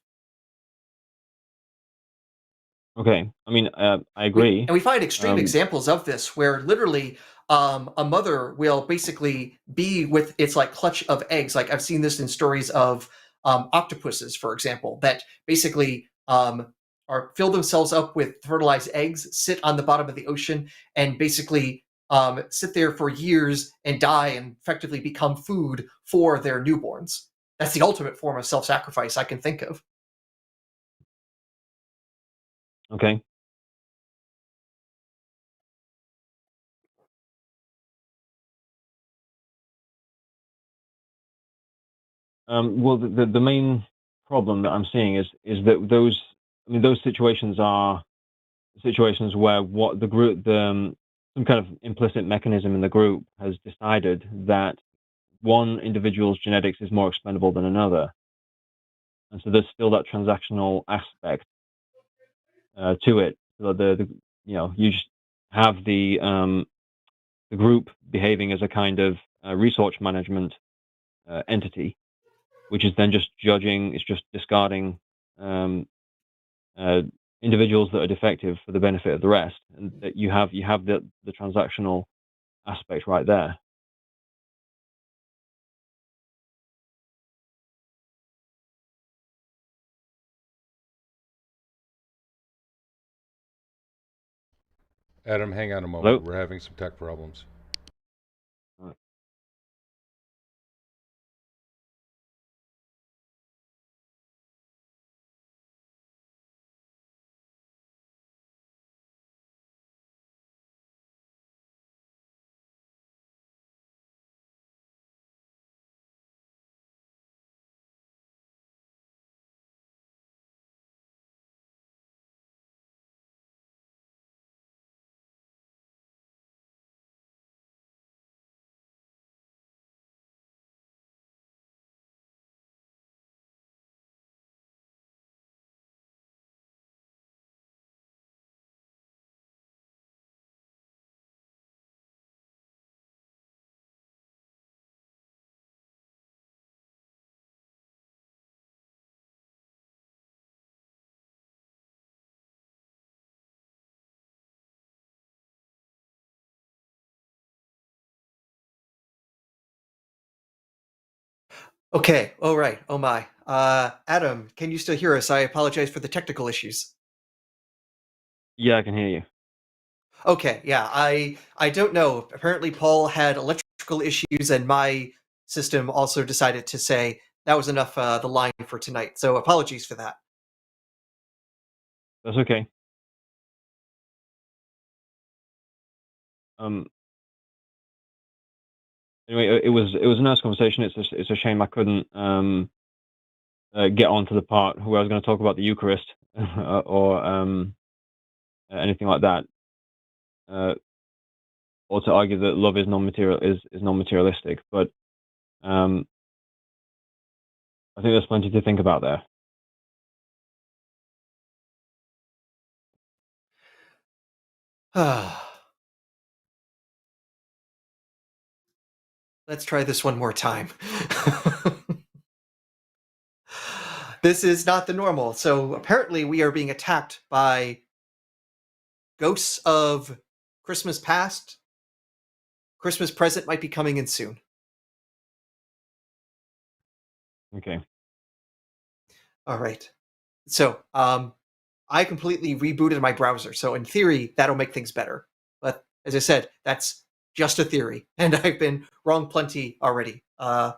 Okay, I mean, I agree. And we find extreme examples of this where literally a mother will basically be with its like clutch of eggs. Like I've seen this in stories of octopuses, for example, that basically fill themselves up with fertilized eggs, sit on the bottom of the ocean, and basically sit there for years and die and effectively become food for their newborns. That's the ultimate form of self-sacrifice I can think of. Okay. Well, the main problem that I'm seeing is that those situations are situations where what the group, some kind of implicit mechanism in the group has decided that one individual's genetics is more expendable than another, and so there's still that transactional aspect to it. So you just have the group behaving as a kind of resource management entity, which is then just judging, it's just discarding individuals that are defective for the benefit of the rest, and that you have the transactional aspect right there. Adam, hang on a moment. Hello? We're having some tech problems. Okay. All right. Oh my. Adam, can you still hear us? I apologize for the technical issues. Yeah, I can hear you. Okay. Yeah. I don't know. Apparently, Paul had electrical issues, and my system also decided to say that was enough. The line for tonight. So apologies for that. That's okay. Anyway, it was a nice conversation. It's a shame I couldn't get on to the part where I was going to talk about the Eucharist or anything like that, or to argue that love is non-materialistic. But I think there's plenty to think about there. Let's try this one more time. This is not the normal. So apparently we are being attacked by ghosts of Christmas past. Christmas present might be coming in soon. Okay. All right. So I completely rebooted my browser. So in theory, that'll make things better. But as I said, that's just a theory. And I've been wrong plenty already. All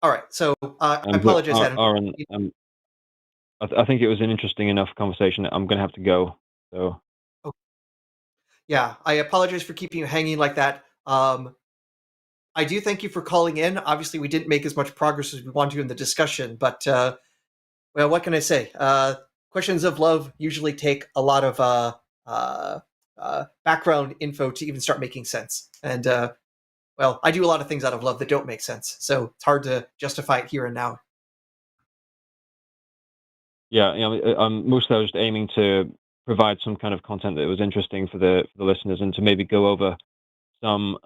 right. So I apologize, Adam. Aron, I think it was an interesting enough conversation. I'm going to have to go. So. Okay. Yeah, I apologize for keeping you hanging like that. I do thank you for calling in. Obviously, we didn't make as much progress as we wanted to in the discussion, but well, what can I say? Questions of love usually take a lot of background info to even start making sense. And well, I do a lot of things out of love that don't make sense, so it's hard to justify it here and now. Yeah, mostly I was just aiming to provide some kind of content that was interesting for the listeners, and to maybe go over some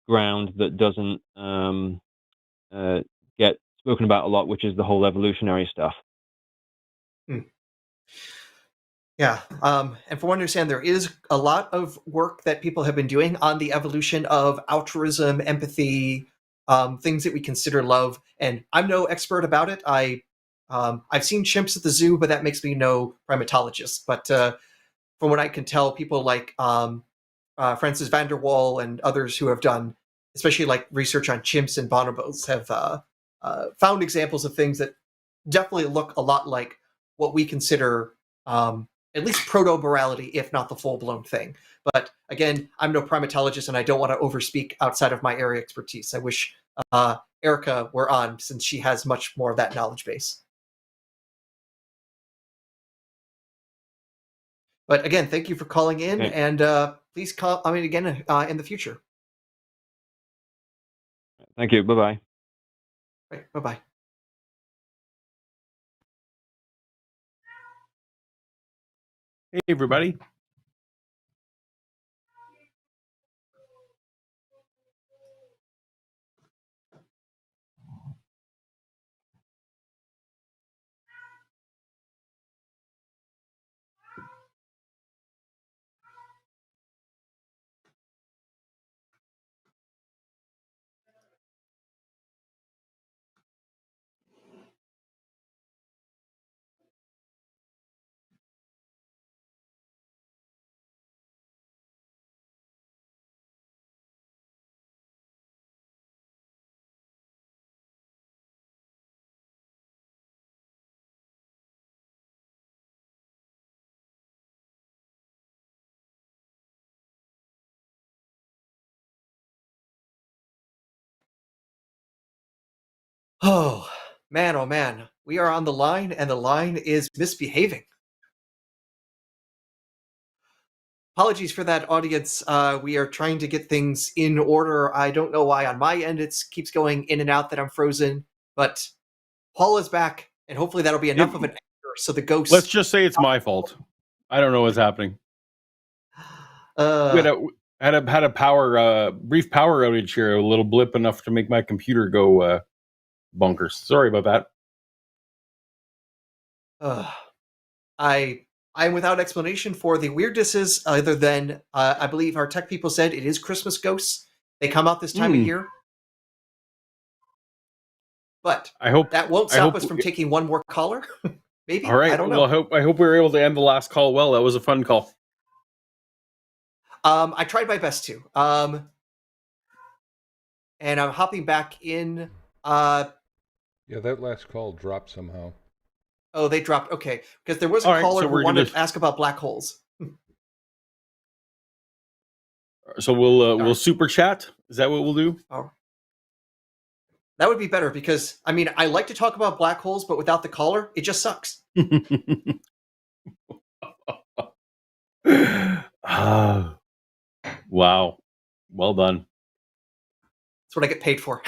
ground that doesn't get spoken about a lot, which is the whole evolutionary stuff. Yeah, and from what I understand, there is a lot of work that people have been doing on the evolution of altruism, empathy, things that we consider love. And I'm no expert about it. I've seen chimps at the zoo, but that makes me no primatologist. But from what I can tell, people like Francis van der Waal and others who have done, especially like research on chimps and bonobos, have found examples of things that definitely look a lot like what we consider at least proto-morality, if not the full-blown thing. But again, I'm no primatologist, and I don't want to overspeak outside of my area expertise. I wish Erika were on, since she has much more of that knowledge base. But again, thank you for calling in, Okay. and please call again in the future. Thank you. Bye-bye. Right, bye-bye. Hey, everybody. Oh man, we are on the line, and the line is misbehaving. Apologies for that, audience. We are trying to get things in order. I don't know why on my end it keeps going in and out that I'm frozen, but Paul is back, and hopefully that'll be enough of an anchor so the ghost. Let's just say it's my fault. I don't know what's happening. We had a brief power outage here, a little blip enough to make my computer go bonkers. Sorry about that. I'm without explanation for the weirdnesses, other than I believe our tech people said it is Christmas ghosts. They come out this time of year. But I hope that won't I stop hope us from taking one more caller. Maybe. All right. I don't know. Well, I hope we were able to end the last call well. That was a fun call. I tried my best to. And I'm hopping back in. Yeah, that last call dropped somehow. Oh, they dropped. Okay, because there was a All right, caller so who we're wanted gonna- to ask about black holes. So we'll right. super chat. Is that what we'll do? Oh. That would be better because, I mean, I like to talk about black holes, but without the caller, it just sucks. Wow. Well done. That's what I get paid for.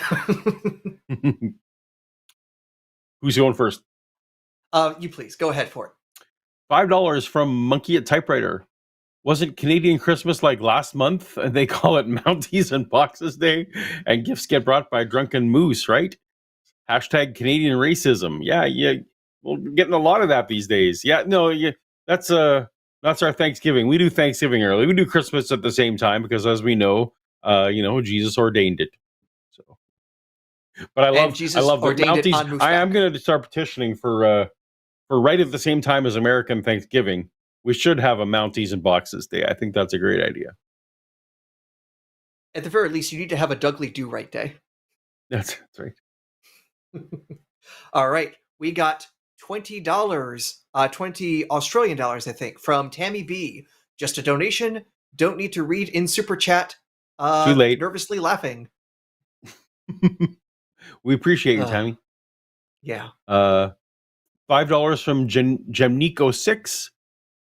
Who's going first? You please, go ahead for it. $5 from Monkey at Typewriter. Wasn't Canadian Christmas like last month? And they call it Mounties and Boxes Day, and gifts get brought by drunken moose, right? Hashtag Canadian racism. Yeah. We're getting a lot of that these days. Yeah, no, that's our Thanksgiving. We do Thanksgiving early. We do Christmas at the same time because, as we know, Jesus ordained it. So, but I love the Mounties. I'm going to start petitioning for right at the same time as American Thanksgiving. We should have a Mounties and Boxes Day. I think that's a great idea. At the very least, you need to have a Dudley Do-Right Day. That's right. All right. We got $20, 20 Australian dollars, I think, from Tammy B. Just a donation. Don't need to read in Super Chat. Too late. Nervously laughing. We appreciate you, Tammy. Yeah. $5 from Gemnico6.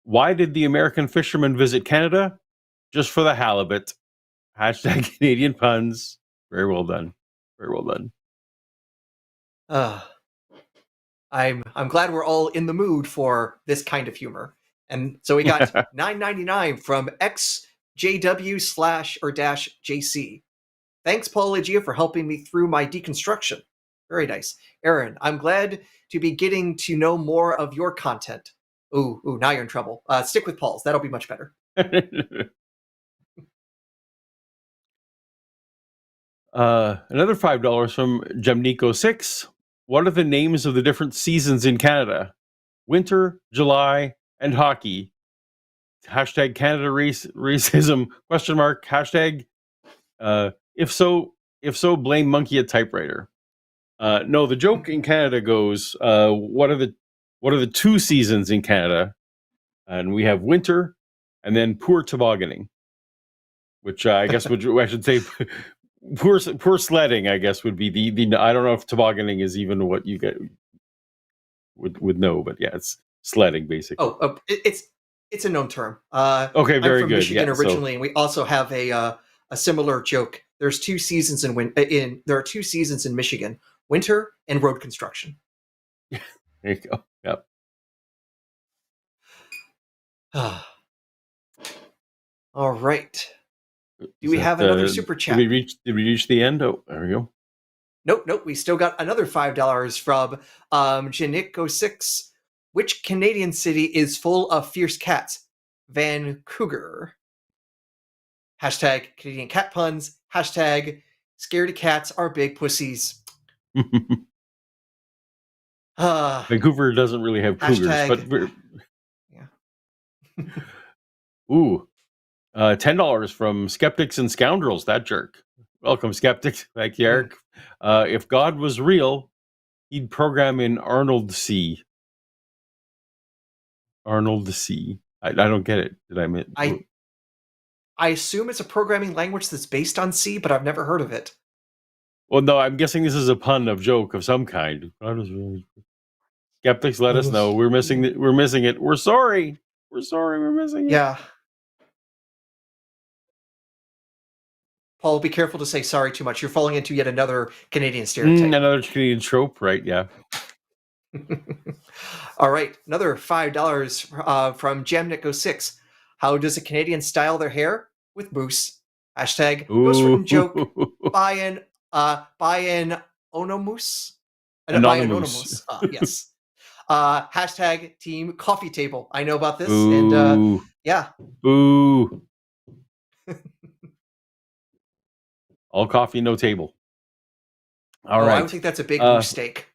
Why did the American fishermen visit Canada? Just for the halibut. Hashtag Canadian puns. Very well done. Very well done. I'm glad we're all in the mood for this kind of humor. And so we got $9.99 from XJW/JC. Thanks, Paulogia, for helping me through my deconstruction. Very nice. Aaron, I'm glad to be getting to know more of your content. Ooh, now you're in trouble. Stick with Paul's. That'll be much better. Another $5 from Gemnico6. What are the names of the different seasons in Canada? Winter, July, and hockey. Hashtag Canada racism, question mark, hashtag, if so, blame Monkey at Typewriter. No, the joke in Canada goes, what are the two seasons in Canada? And we have winter and then poor tobogganing, which I guess I should say poor sledding, I guess would be the I don't know if tobogganing is even what you get would know, but yeah, it's sledding basically. Oh, it's a known term. Okay, very I'm from good. Michigan Yeah, originally, and we also have a similar joke. There's two seasons there are two seasons in Michigan: winter and road construction. There you go. Yep. All right. Do we have another super chat? Did we reach the end? Oh, there we go. Nope. We still got another $5 from Janico6. Which Canadian city is full of fierce cats? Vancouver. Hashtag Canadian cat puns. Hashtag scaredy cats are big pussies. Vancouver doesn't really have cougars, but yeah. Ooh, $10 from Skeptics and Scoundrels. That jerk. Welcome, Skeptics. Thank you, Eric. If God was real, he'd program in Arnold C. Arnold C. I don't get it. Did I miss? I assume it's a programming language that's based on C, but I've never heard of it. Well, no, I'm guessing this is a pun of joke of some kind. Skeptics, let us know. We're missing it. We're sorry. We're missing it. Yeah. Paul, be careful to say sorry too much. You're falling into yet another Canadian stereotype. Another Canadian trope, right? Yeah. All right. Another $5 from Jamnico6. How does a Canadian style their hair? With mousse. Hashtag ghostwritten joke. Buy an Onomous. Anonymous. Yes. Hashtag team coffee table. I know about this. Boo. And yeah. Boo. All coffee, no table. All right. I would think that's a big moose steak.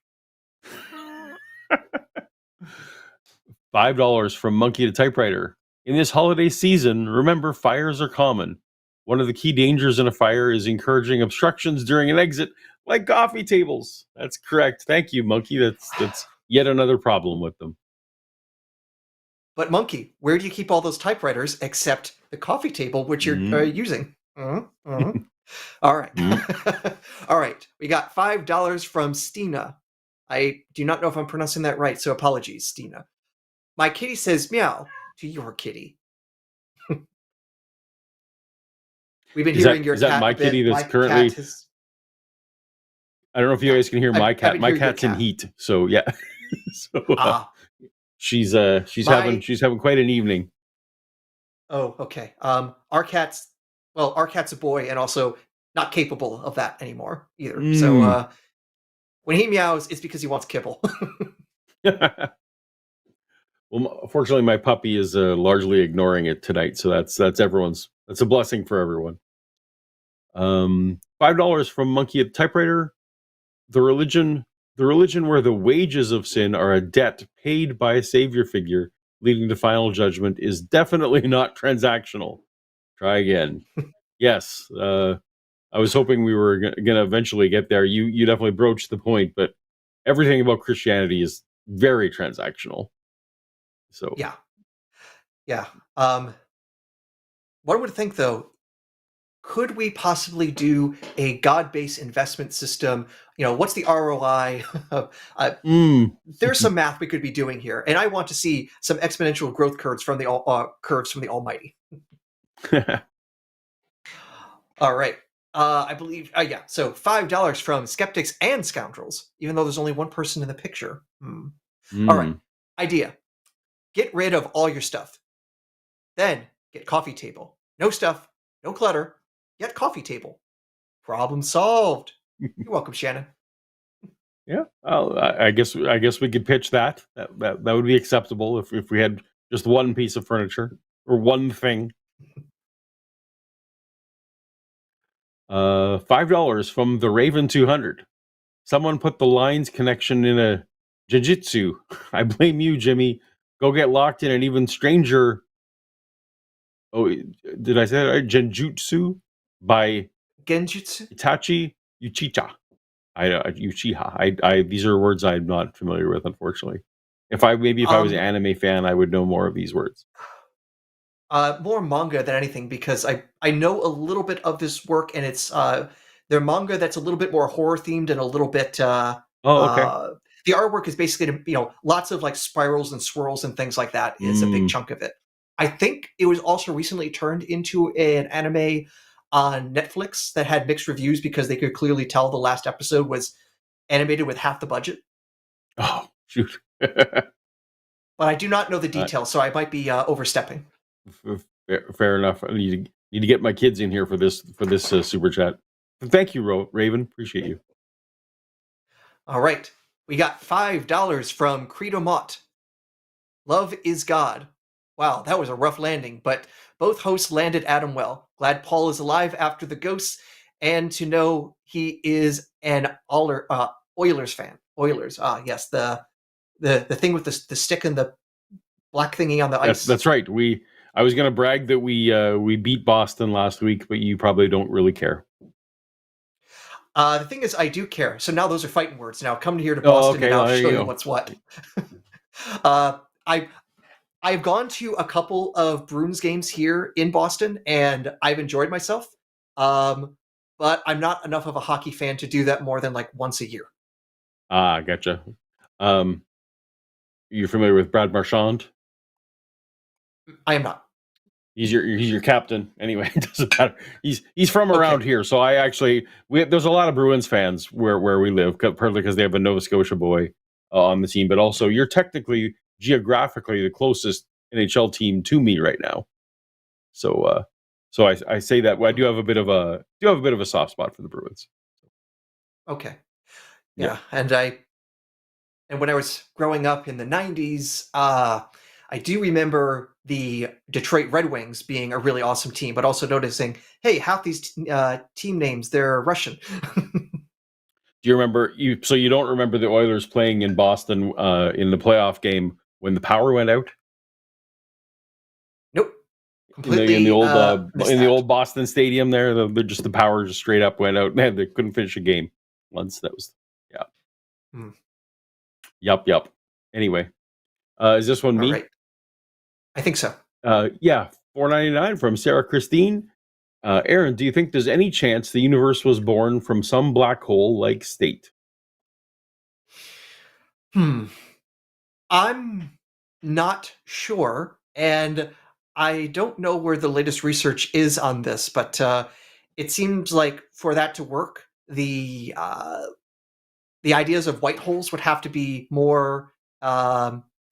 $5 from Monkey to Typewriter. In this holiday season, remember fires are common. One of the key dangers in a fire is encouraging obstructions during an exit, like coffee tables. That's correct. Thank you, Monkey. That's yet another problem with them. But Monkey, where do you keep all those typewriters except the coffee table, which you're using? All right. All right. We got $5 from Stina. I do not know if I'm pronouncing that right, so apologies, Stina. My kitty says meow to your kitty. We've been hearing your cat. Is that my kitty that's currently... I don't know if you guys can hear my cat. My cat's in heat, so yeah. She's having quite an evening. Oh, okay. Our cat's a boy and also not capable of that anymore either. So when he meows, it's because he wants kibble. Well, fortunately, my puppy is largely ignoring it tonight, so that's a blessing for everyone. $5 from Monkey at Typewriter. The religion where the wages of sin are a debt paid by a savior figure, leading to final judgment, is definitely not transactional. Try again. Yes, I was hoping we were going to eventually get there. You definitely broached the point, but everything about Christianity is very transactional. So yeah. One would think, though, could we possibly do a God-based investment system? What's the ROI? There's some math we could be doing here, and I want to see some exponential growth curves from the Almighty. All right. I believe, so $5 from Skeptics and Scoundrels, even though there's only one person in the picture. All right. Idea. Get rid of all your stuff. Then get coffee table. No stuff, no clutter, yet coffee table. Problem solved. You're welcome, Shannon. Yeah, I guess we could pitch that. That would be acceptable if we had just one piece of furniture or one thing. $5 from the Raven 200. Someone put the lines connection in a jiu-jitsu. I blame you, Jimmy. Go get locked in an even stranger. Oh, did I say that right? Genjutsu by Genjutsu? Itachi Uchiha. Uchiha. These are words I'm not familiar with, unfortunately. If I was an anime fan, I would know more of these words. More manga than anything, because I know a little bit of this work, and it's their manga that's a little bit more horror themed and a little bit. Okay. The artwork is basically lots of like spirals and swirls and things like that is a big chunk of it. I think it was also recently turned into an anime on Netflix that had mixed reviews because they could clearly tell the last episode was animated with half the budget. Oh, shoot. But I do not know the details, so I might be overstepping. Fair enough. I need to get my kids in here for this super chat. Thank you, Raven. Appreciate you. All right. We got $5 from Credo Mott. Love is God. Wow, that was a rough landing, but both hosts landed Adam well. Glad Paul is alive after the ghosts, and to know he is an Oilers fan. Oilers, yes, the thing with the stick and the black thingy on the ice. That's right. I was going to brag that we beat Boston last week, but you probably don't really care. The thing is, I do care. So now those are fighting words. Now come here to Boston and I'll show you what's what. I've gone to a couple of Bruins games here in Boston, and I've enjoyed myself. But I'm not enough of a hockey fan to do that more than like once a year. Gotcha. You're familiar with Brad Marchand? I am not. He's your captain. Anyway, it doesn't matter. He's from around here, so there's a lot of Bruins fans where we live, partly because they have a Nova Scotia boy on the team, but also you're technically geographically the closest NHL team to me right now. So I say that I do have a bit of a soft spot for the Bruins. Okay. Yeah. And when I was growing up in the 90s, I do remember the Detroit Red Wings being a really awesome team, but also noticing, hey, half these team names, they're Russian. Do you remember so you don't remember the Oilers playing in Boston in the playoff game when the power went out? Nope. Completely in the old Boston Stadium there, the power just straight up went out. Man, they couldn't finish a game once. That was Yup. Anyway, is this one me? All right. I think so. Yeah, $4.99 from Sarah Christine. Aaron, do you think there's any chance the universe was born from some black hole-like state? I'm not sure, and I don't know where the latest research is on this, but it seems like for that to work, the ideas of white holes would have to be more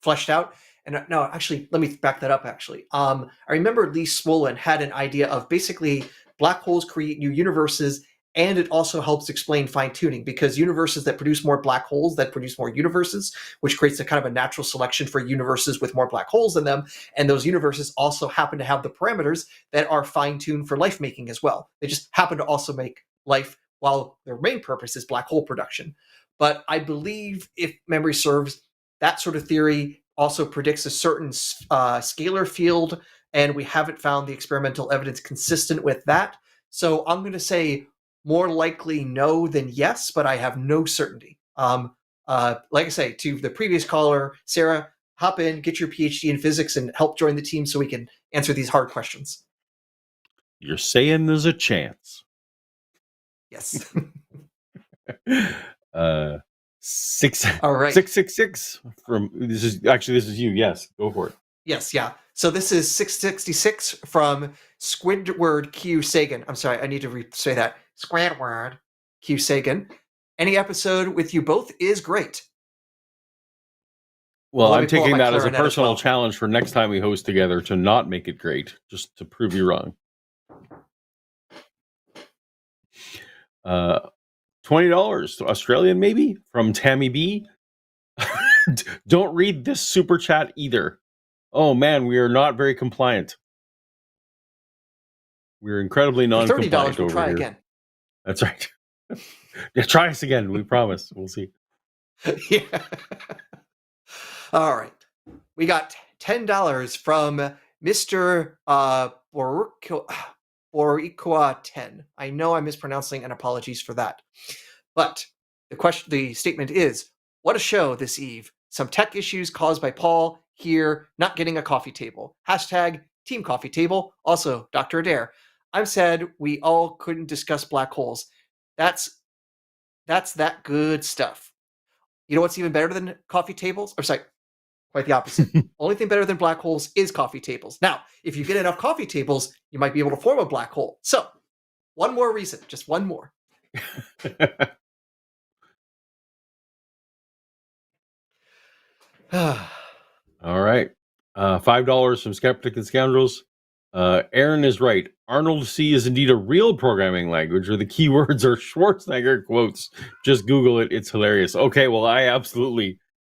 fleshed out. And no, actually, let me back that up, actually. I remember Lee Smolin had an idea of basically black holes create new universes, and it also helps explain fine-tuning, because universes that produce more black holes that produce more universes, which creates a kind of a natural selection for universes with more black holes in them, and those universes also happen to have the parameters that are fine-tuned for life-making as well. They just happen to also make life while their main purpose is black hole production. But I believe, if memory serves, that sort of theory also predicts a certain scalar field, and we haven't found the experimental evidence consistent with that. So I'm going to say more likely no than yes, but I have no certainty. Like I say, to the previous caller, Sarah, hop in, get your PhD in physics, and help join the team so we can answer these hard questions. You're saying there's a chance. Yes. All right. 666 from this is you. Yes, go for it. Yes, yeah. So this is 666 from Squidward Q Sagan. I'm sorry, I need to say that. Squidward Q Sagan. Any episode with you both is great. Well, I'm taking that as a personal challenge for next time we host together to not make it great, just to prove you wrong. $20 Australian, maybe, from Tammy B. Don't read this super chat either. Oh man, we are not very compliant. We're incredibly non-compliant. $30, we'll try again. That's right. Yeah, try us again. We promise. We'll see. Yeah. All right. We got $10 from Mr. Boricua 10. I know I'm mispronouncing, and apologies for that. But the statement is, what a show this eve. Some tech issues caused by Paul here not getting a coffee table. Hashtag Team Coffee Table. Also, Dr. Adair. I'm sad we all couldn't discuss black holes. That's that good stuff. You know what's even better than coffee tables? Or sorry, quite the opposite. Only thing better than black holes is coffee tables. Now, if you get enough coffee tables, you might be able to form a black hole. So, one more reason, just one more. All right. $5 from Skeptic and Scoundrels. Aaron is right. Arnold C is indeed a real programming language, or the keywords are Schwarzenegger quotes. Just Google it. It's hilarious. Okay, well,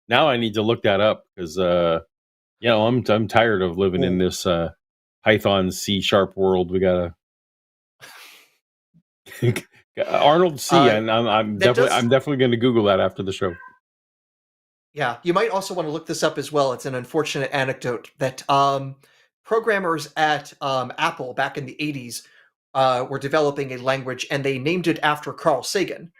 now I need to look that up, because I'm tired of living in this Python C# world. We gotta Arnold C. And I'm definitely going to Google that after the show. Yeah, you might also want to look this up as well. It's an unfortunate anecdote that programmers at Apple back in the 80s were developing a language, and they named it after Carl Sagan.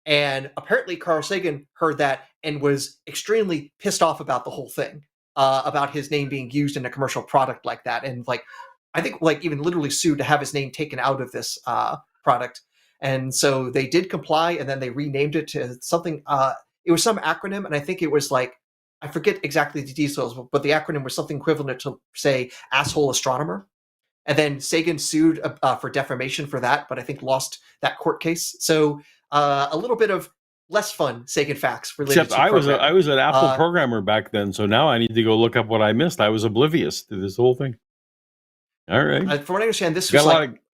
And apparently Carl Sagan heard that and was extremely pissed off about the whole thing, about his name being used in a commercial product like that. And I think even literally sued to have his name taken out of this product. And so they did comply, and then they renamed it to something. It was some acronym, and I think it was I forget exactly the details, but the acronym was something equivalent to, say, asshole astronomer. And then Sagan sued for defamation for that, but I think lost that court case. So a little bit of less fun Sagan facts related to programming. I was an Apple programmer back then, so now I need to go look up what I missed. I was oblivious to this whole thing. All right. From what I understand, this was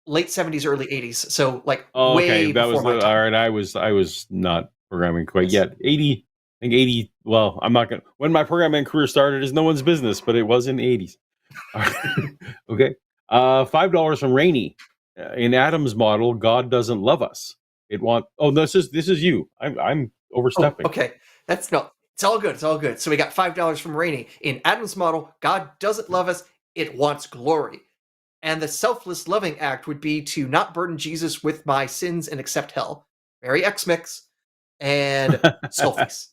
late 70s, early 80s. So way that before was my time. All right. I was not programming quite yet. 80. I think 80. Well, I'm not gonna. When my programming career started is no one's business, but it was in the 80s. Okay. $5 from Rainey. In Adam's model, God doesn't love us. This is you. I'm overstepping. Okay. It's all good. It's all good. So we got $5 from Rainey. In Adam's model, God doesn't love us, it wants glory. And the selfless loving act would be to not burden Jesus with my sins and accept hell. Very X-Mix. And Skullface.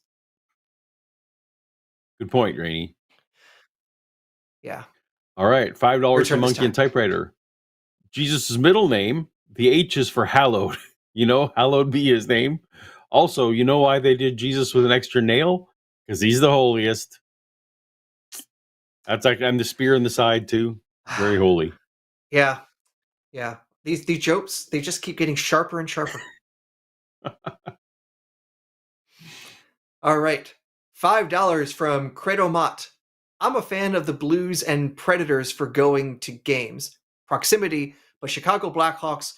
Good point, Rainey. Yeah. All right, $5 from Return this Monkey and time. Typewriter. Jesus' middle name, the H is for hallowed. Hallowed be his name. Also, you know why they did Jesus with an extra nail? Because he's the holiest. That's like, and the spear in the side too. Very holy. Yeah. Yeah. These jokes, they just keep getting sharper and sharper. All right. $5 from Credo Mott. I'm a fan of the Blues and Predators for going to games. Proximity, but Chicago Blackhawks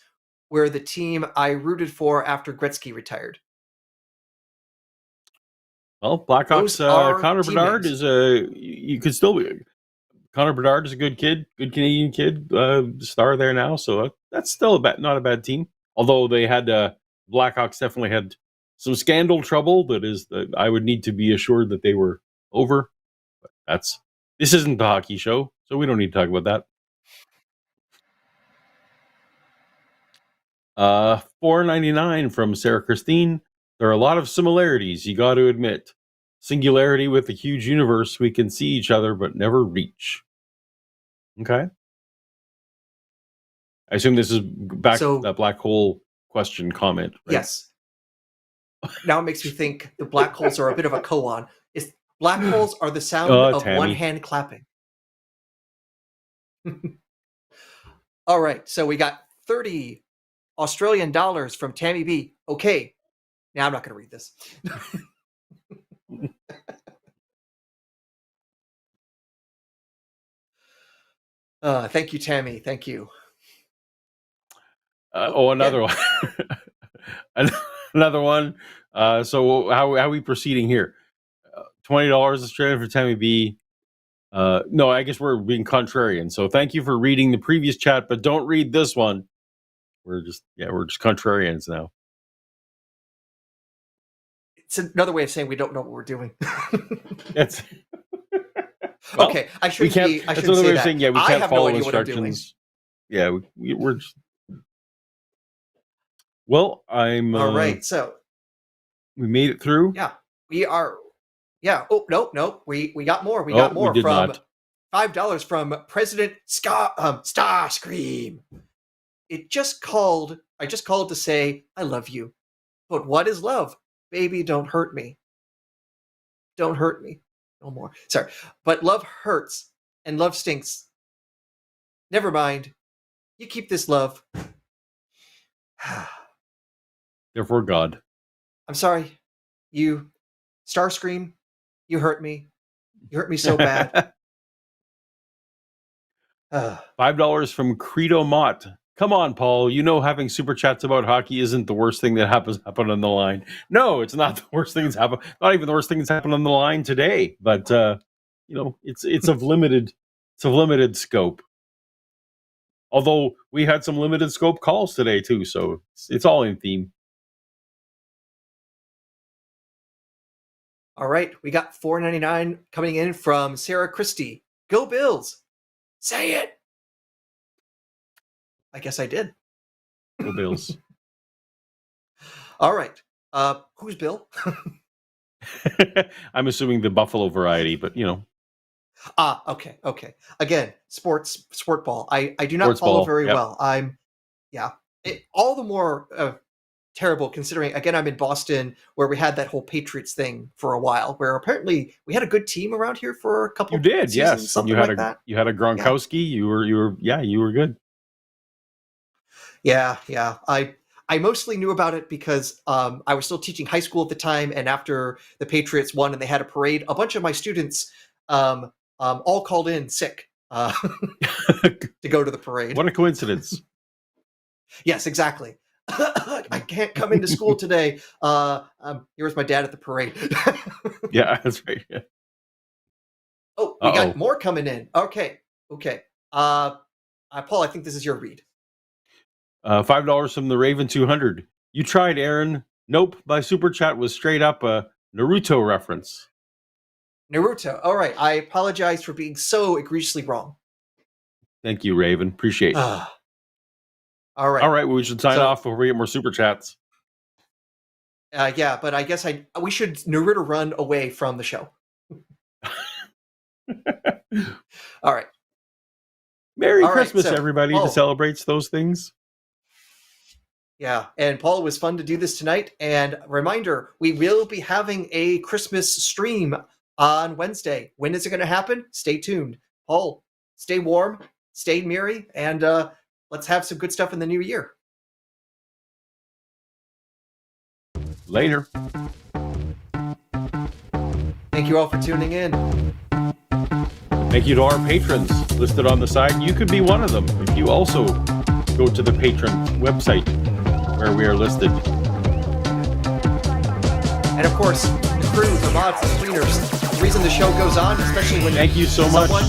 were the team I rooted for after Gretzky retired. Well, Blackhawks, Those are Connor team Bedard names. you could still be. Connor Bedard is a good kid, good Canadian kid, star there now. So that's still not a bad team. Although they had, Blackhawks definitely had some scandal trouble that I would need to be assured that they were over. But this isn't the hockey show, so we don't need to talk about that. $4.99 from Sarah Christine. There are a lot of similarities, you got to admit. Singularity with a huge universe, we can see each other but never reach. Okay. I assume this is back to that black hole question comment. Right? Yes. Now it makes me think the black holes are a bit of a koan. Black holes are the sound of Tammy. one hand clapping. All right, so we got 30 Australian dollars from Tammy B. Okay, now I'm not going to read this. Thank you, Tammy. Thank you. Another one. Another one. So how are we proceeding here? $20 Australian for Tammy B. No, I guess we're being contrarian. So thank you for reading the previous chat, but don't read this one. We're just contrarians now. It's another way of saying we don't know what we're doing. That's okay. I shouldn't say that. Saying, we I can't have follow no idea what I'm doing. instructions. Yeah, we're just. Well, I'm. All right, so we made it through. Yeah, we are. Yeah. Oh no, we got more. We got more from $5 from President Starscream. I just called to say I love you. But what is love? Baby, don't hurt me. Don't hurt me. No more. Sorry. But love hurts and love stinks. Never mind. You keep this love. Therefore, God. I'm sorry. You, Starscream, you hurt me. You hurt me so bad. $5 from Credo Mott. Come on, Paul. Having super chats about hockey isn't the worst thing that happen on the line. No, it's not the worst thing that's happened. Not even the worst thing that's happened on the line today. But it's of limited scope. Although we had some limited scope calls today too, so it's all in theme. All right, we got $4.99 coming in from Sarah Christie. Go Bills! Say it. I guess I did. Go Bills. All right. Who's Bill? I'm assuming the Buffalo variety, but Okay. Again, sport ball. I do not follow very well. All the more terrible considering, again, I'm in Boston where we had that whole Patriots thing for a while, where apparently we had a good team around here for a couple. You did, seasons, yes. Something you had like that. You had a Gronkowski. Yeah. You were good. Yeah. I mostly knew about it because I was still teaching high school at the time, and after the Patriots won and they had a parade, a bunch of my students all called in sick to go to the parade. What a coincidence. Yes, exactly. I can't come into school today. Here was my dad at the parade. Yeah, that's right. Yeah. Oh, we got more coming in. Okay. Paul, I think this is your read. $5 from the Raven 200. You tried, Aaron. Nope. My super chat was straight up a Naruto reference. Naruto. All right. I apologize for being so egregiously wrong. Thank you, Raven. Appreciate it. All right. All right. Well, we should sign So- off before we get more super chats. Yeah, but I guess we should Naruto run away from the show. All right. Merry All right, Christmas, so, everybody Paul. who celebrates those things. Yeah, and Paul, it was fun to do this tonight. And reminder, we will be having a Christmas stream on Wednesday. When is it going to happen? Stay tuned. Paul, stay warm, stay merry, and let's have some good stuff in the new year. Later. Thank you all for tuning in. Thank you to our patrons listed on the side. You could be one of them if you also go to the patron website where we are listed. And of course, the crew, the mods, the cleaners, the reason the show goes on, especially when Thank you so much. someone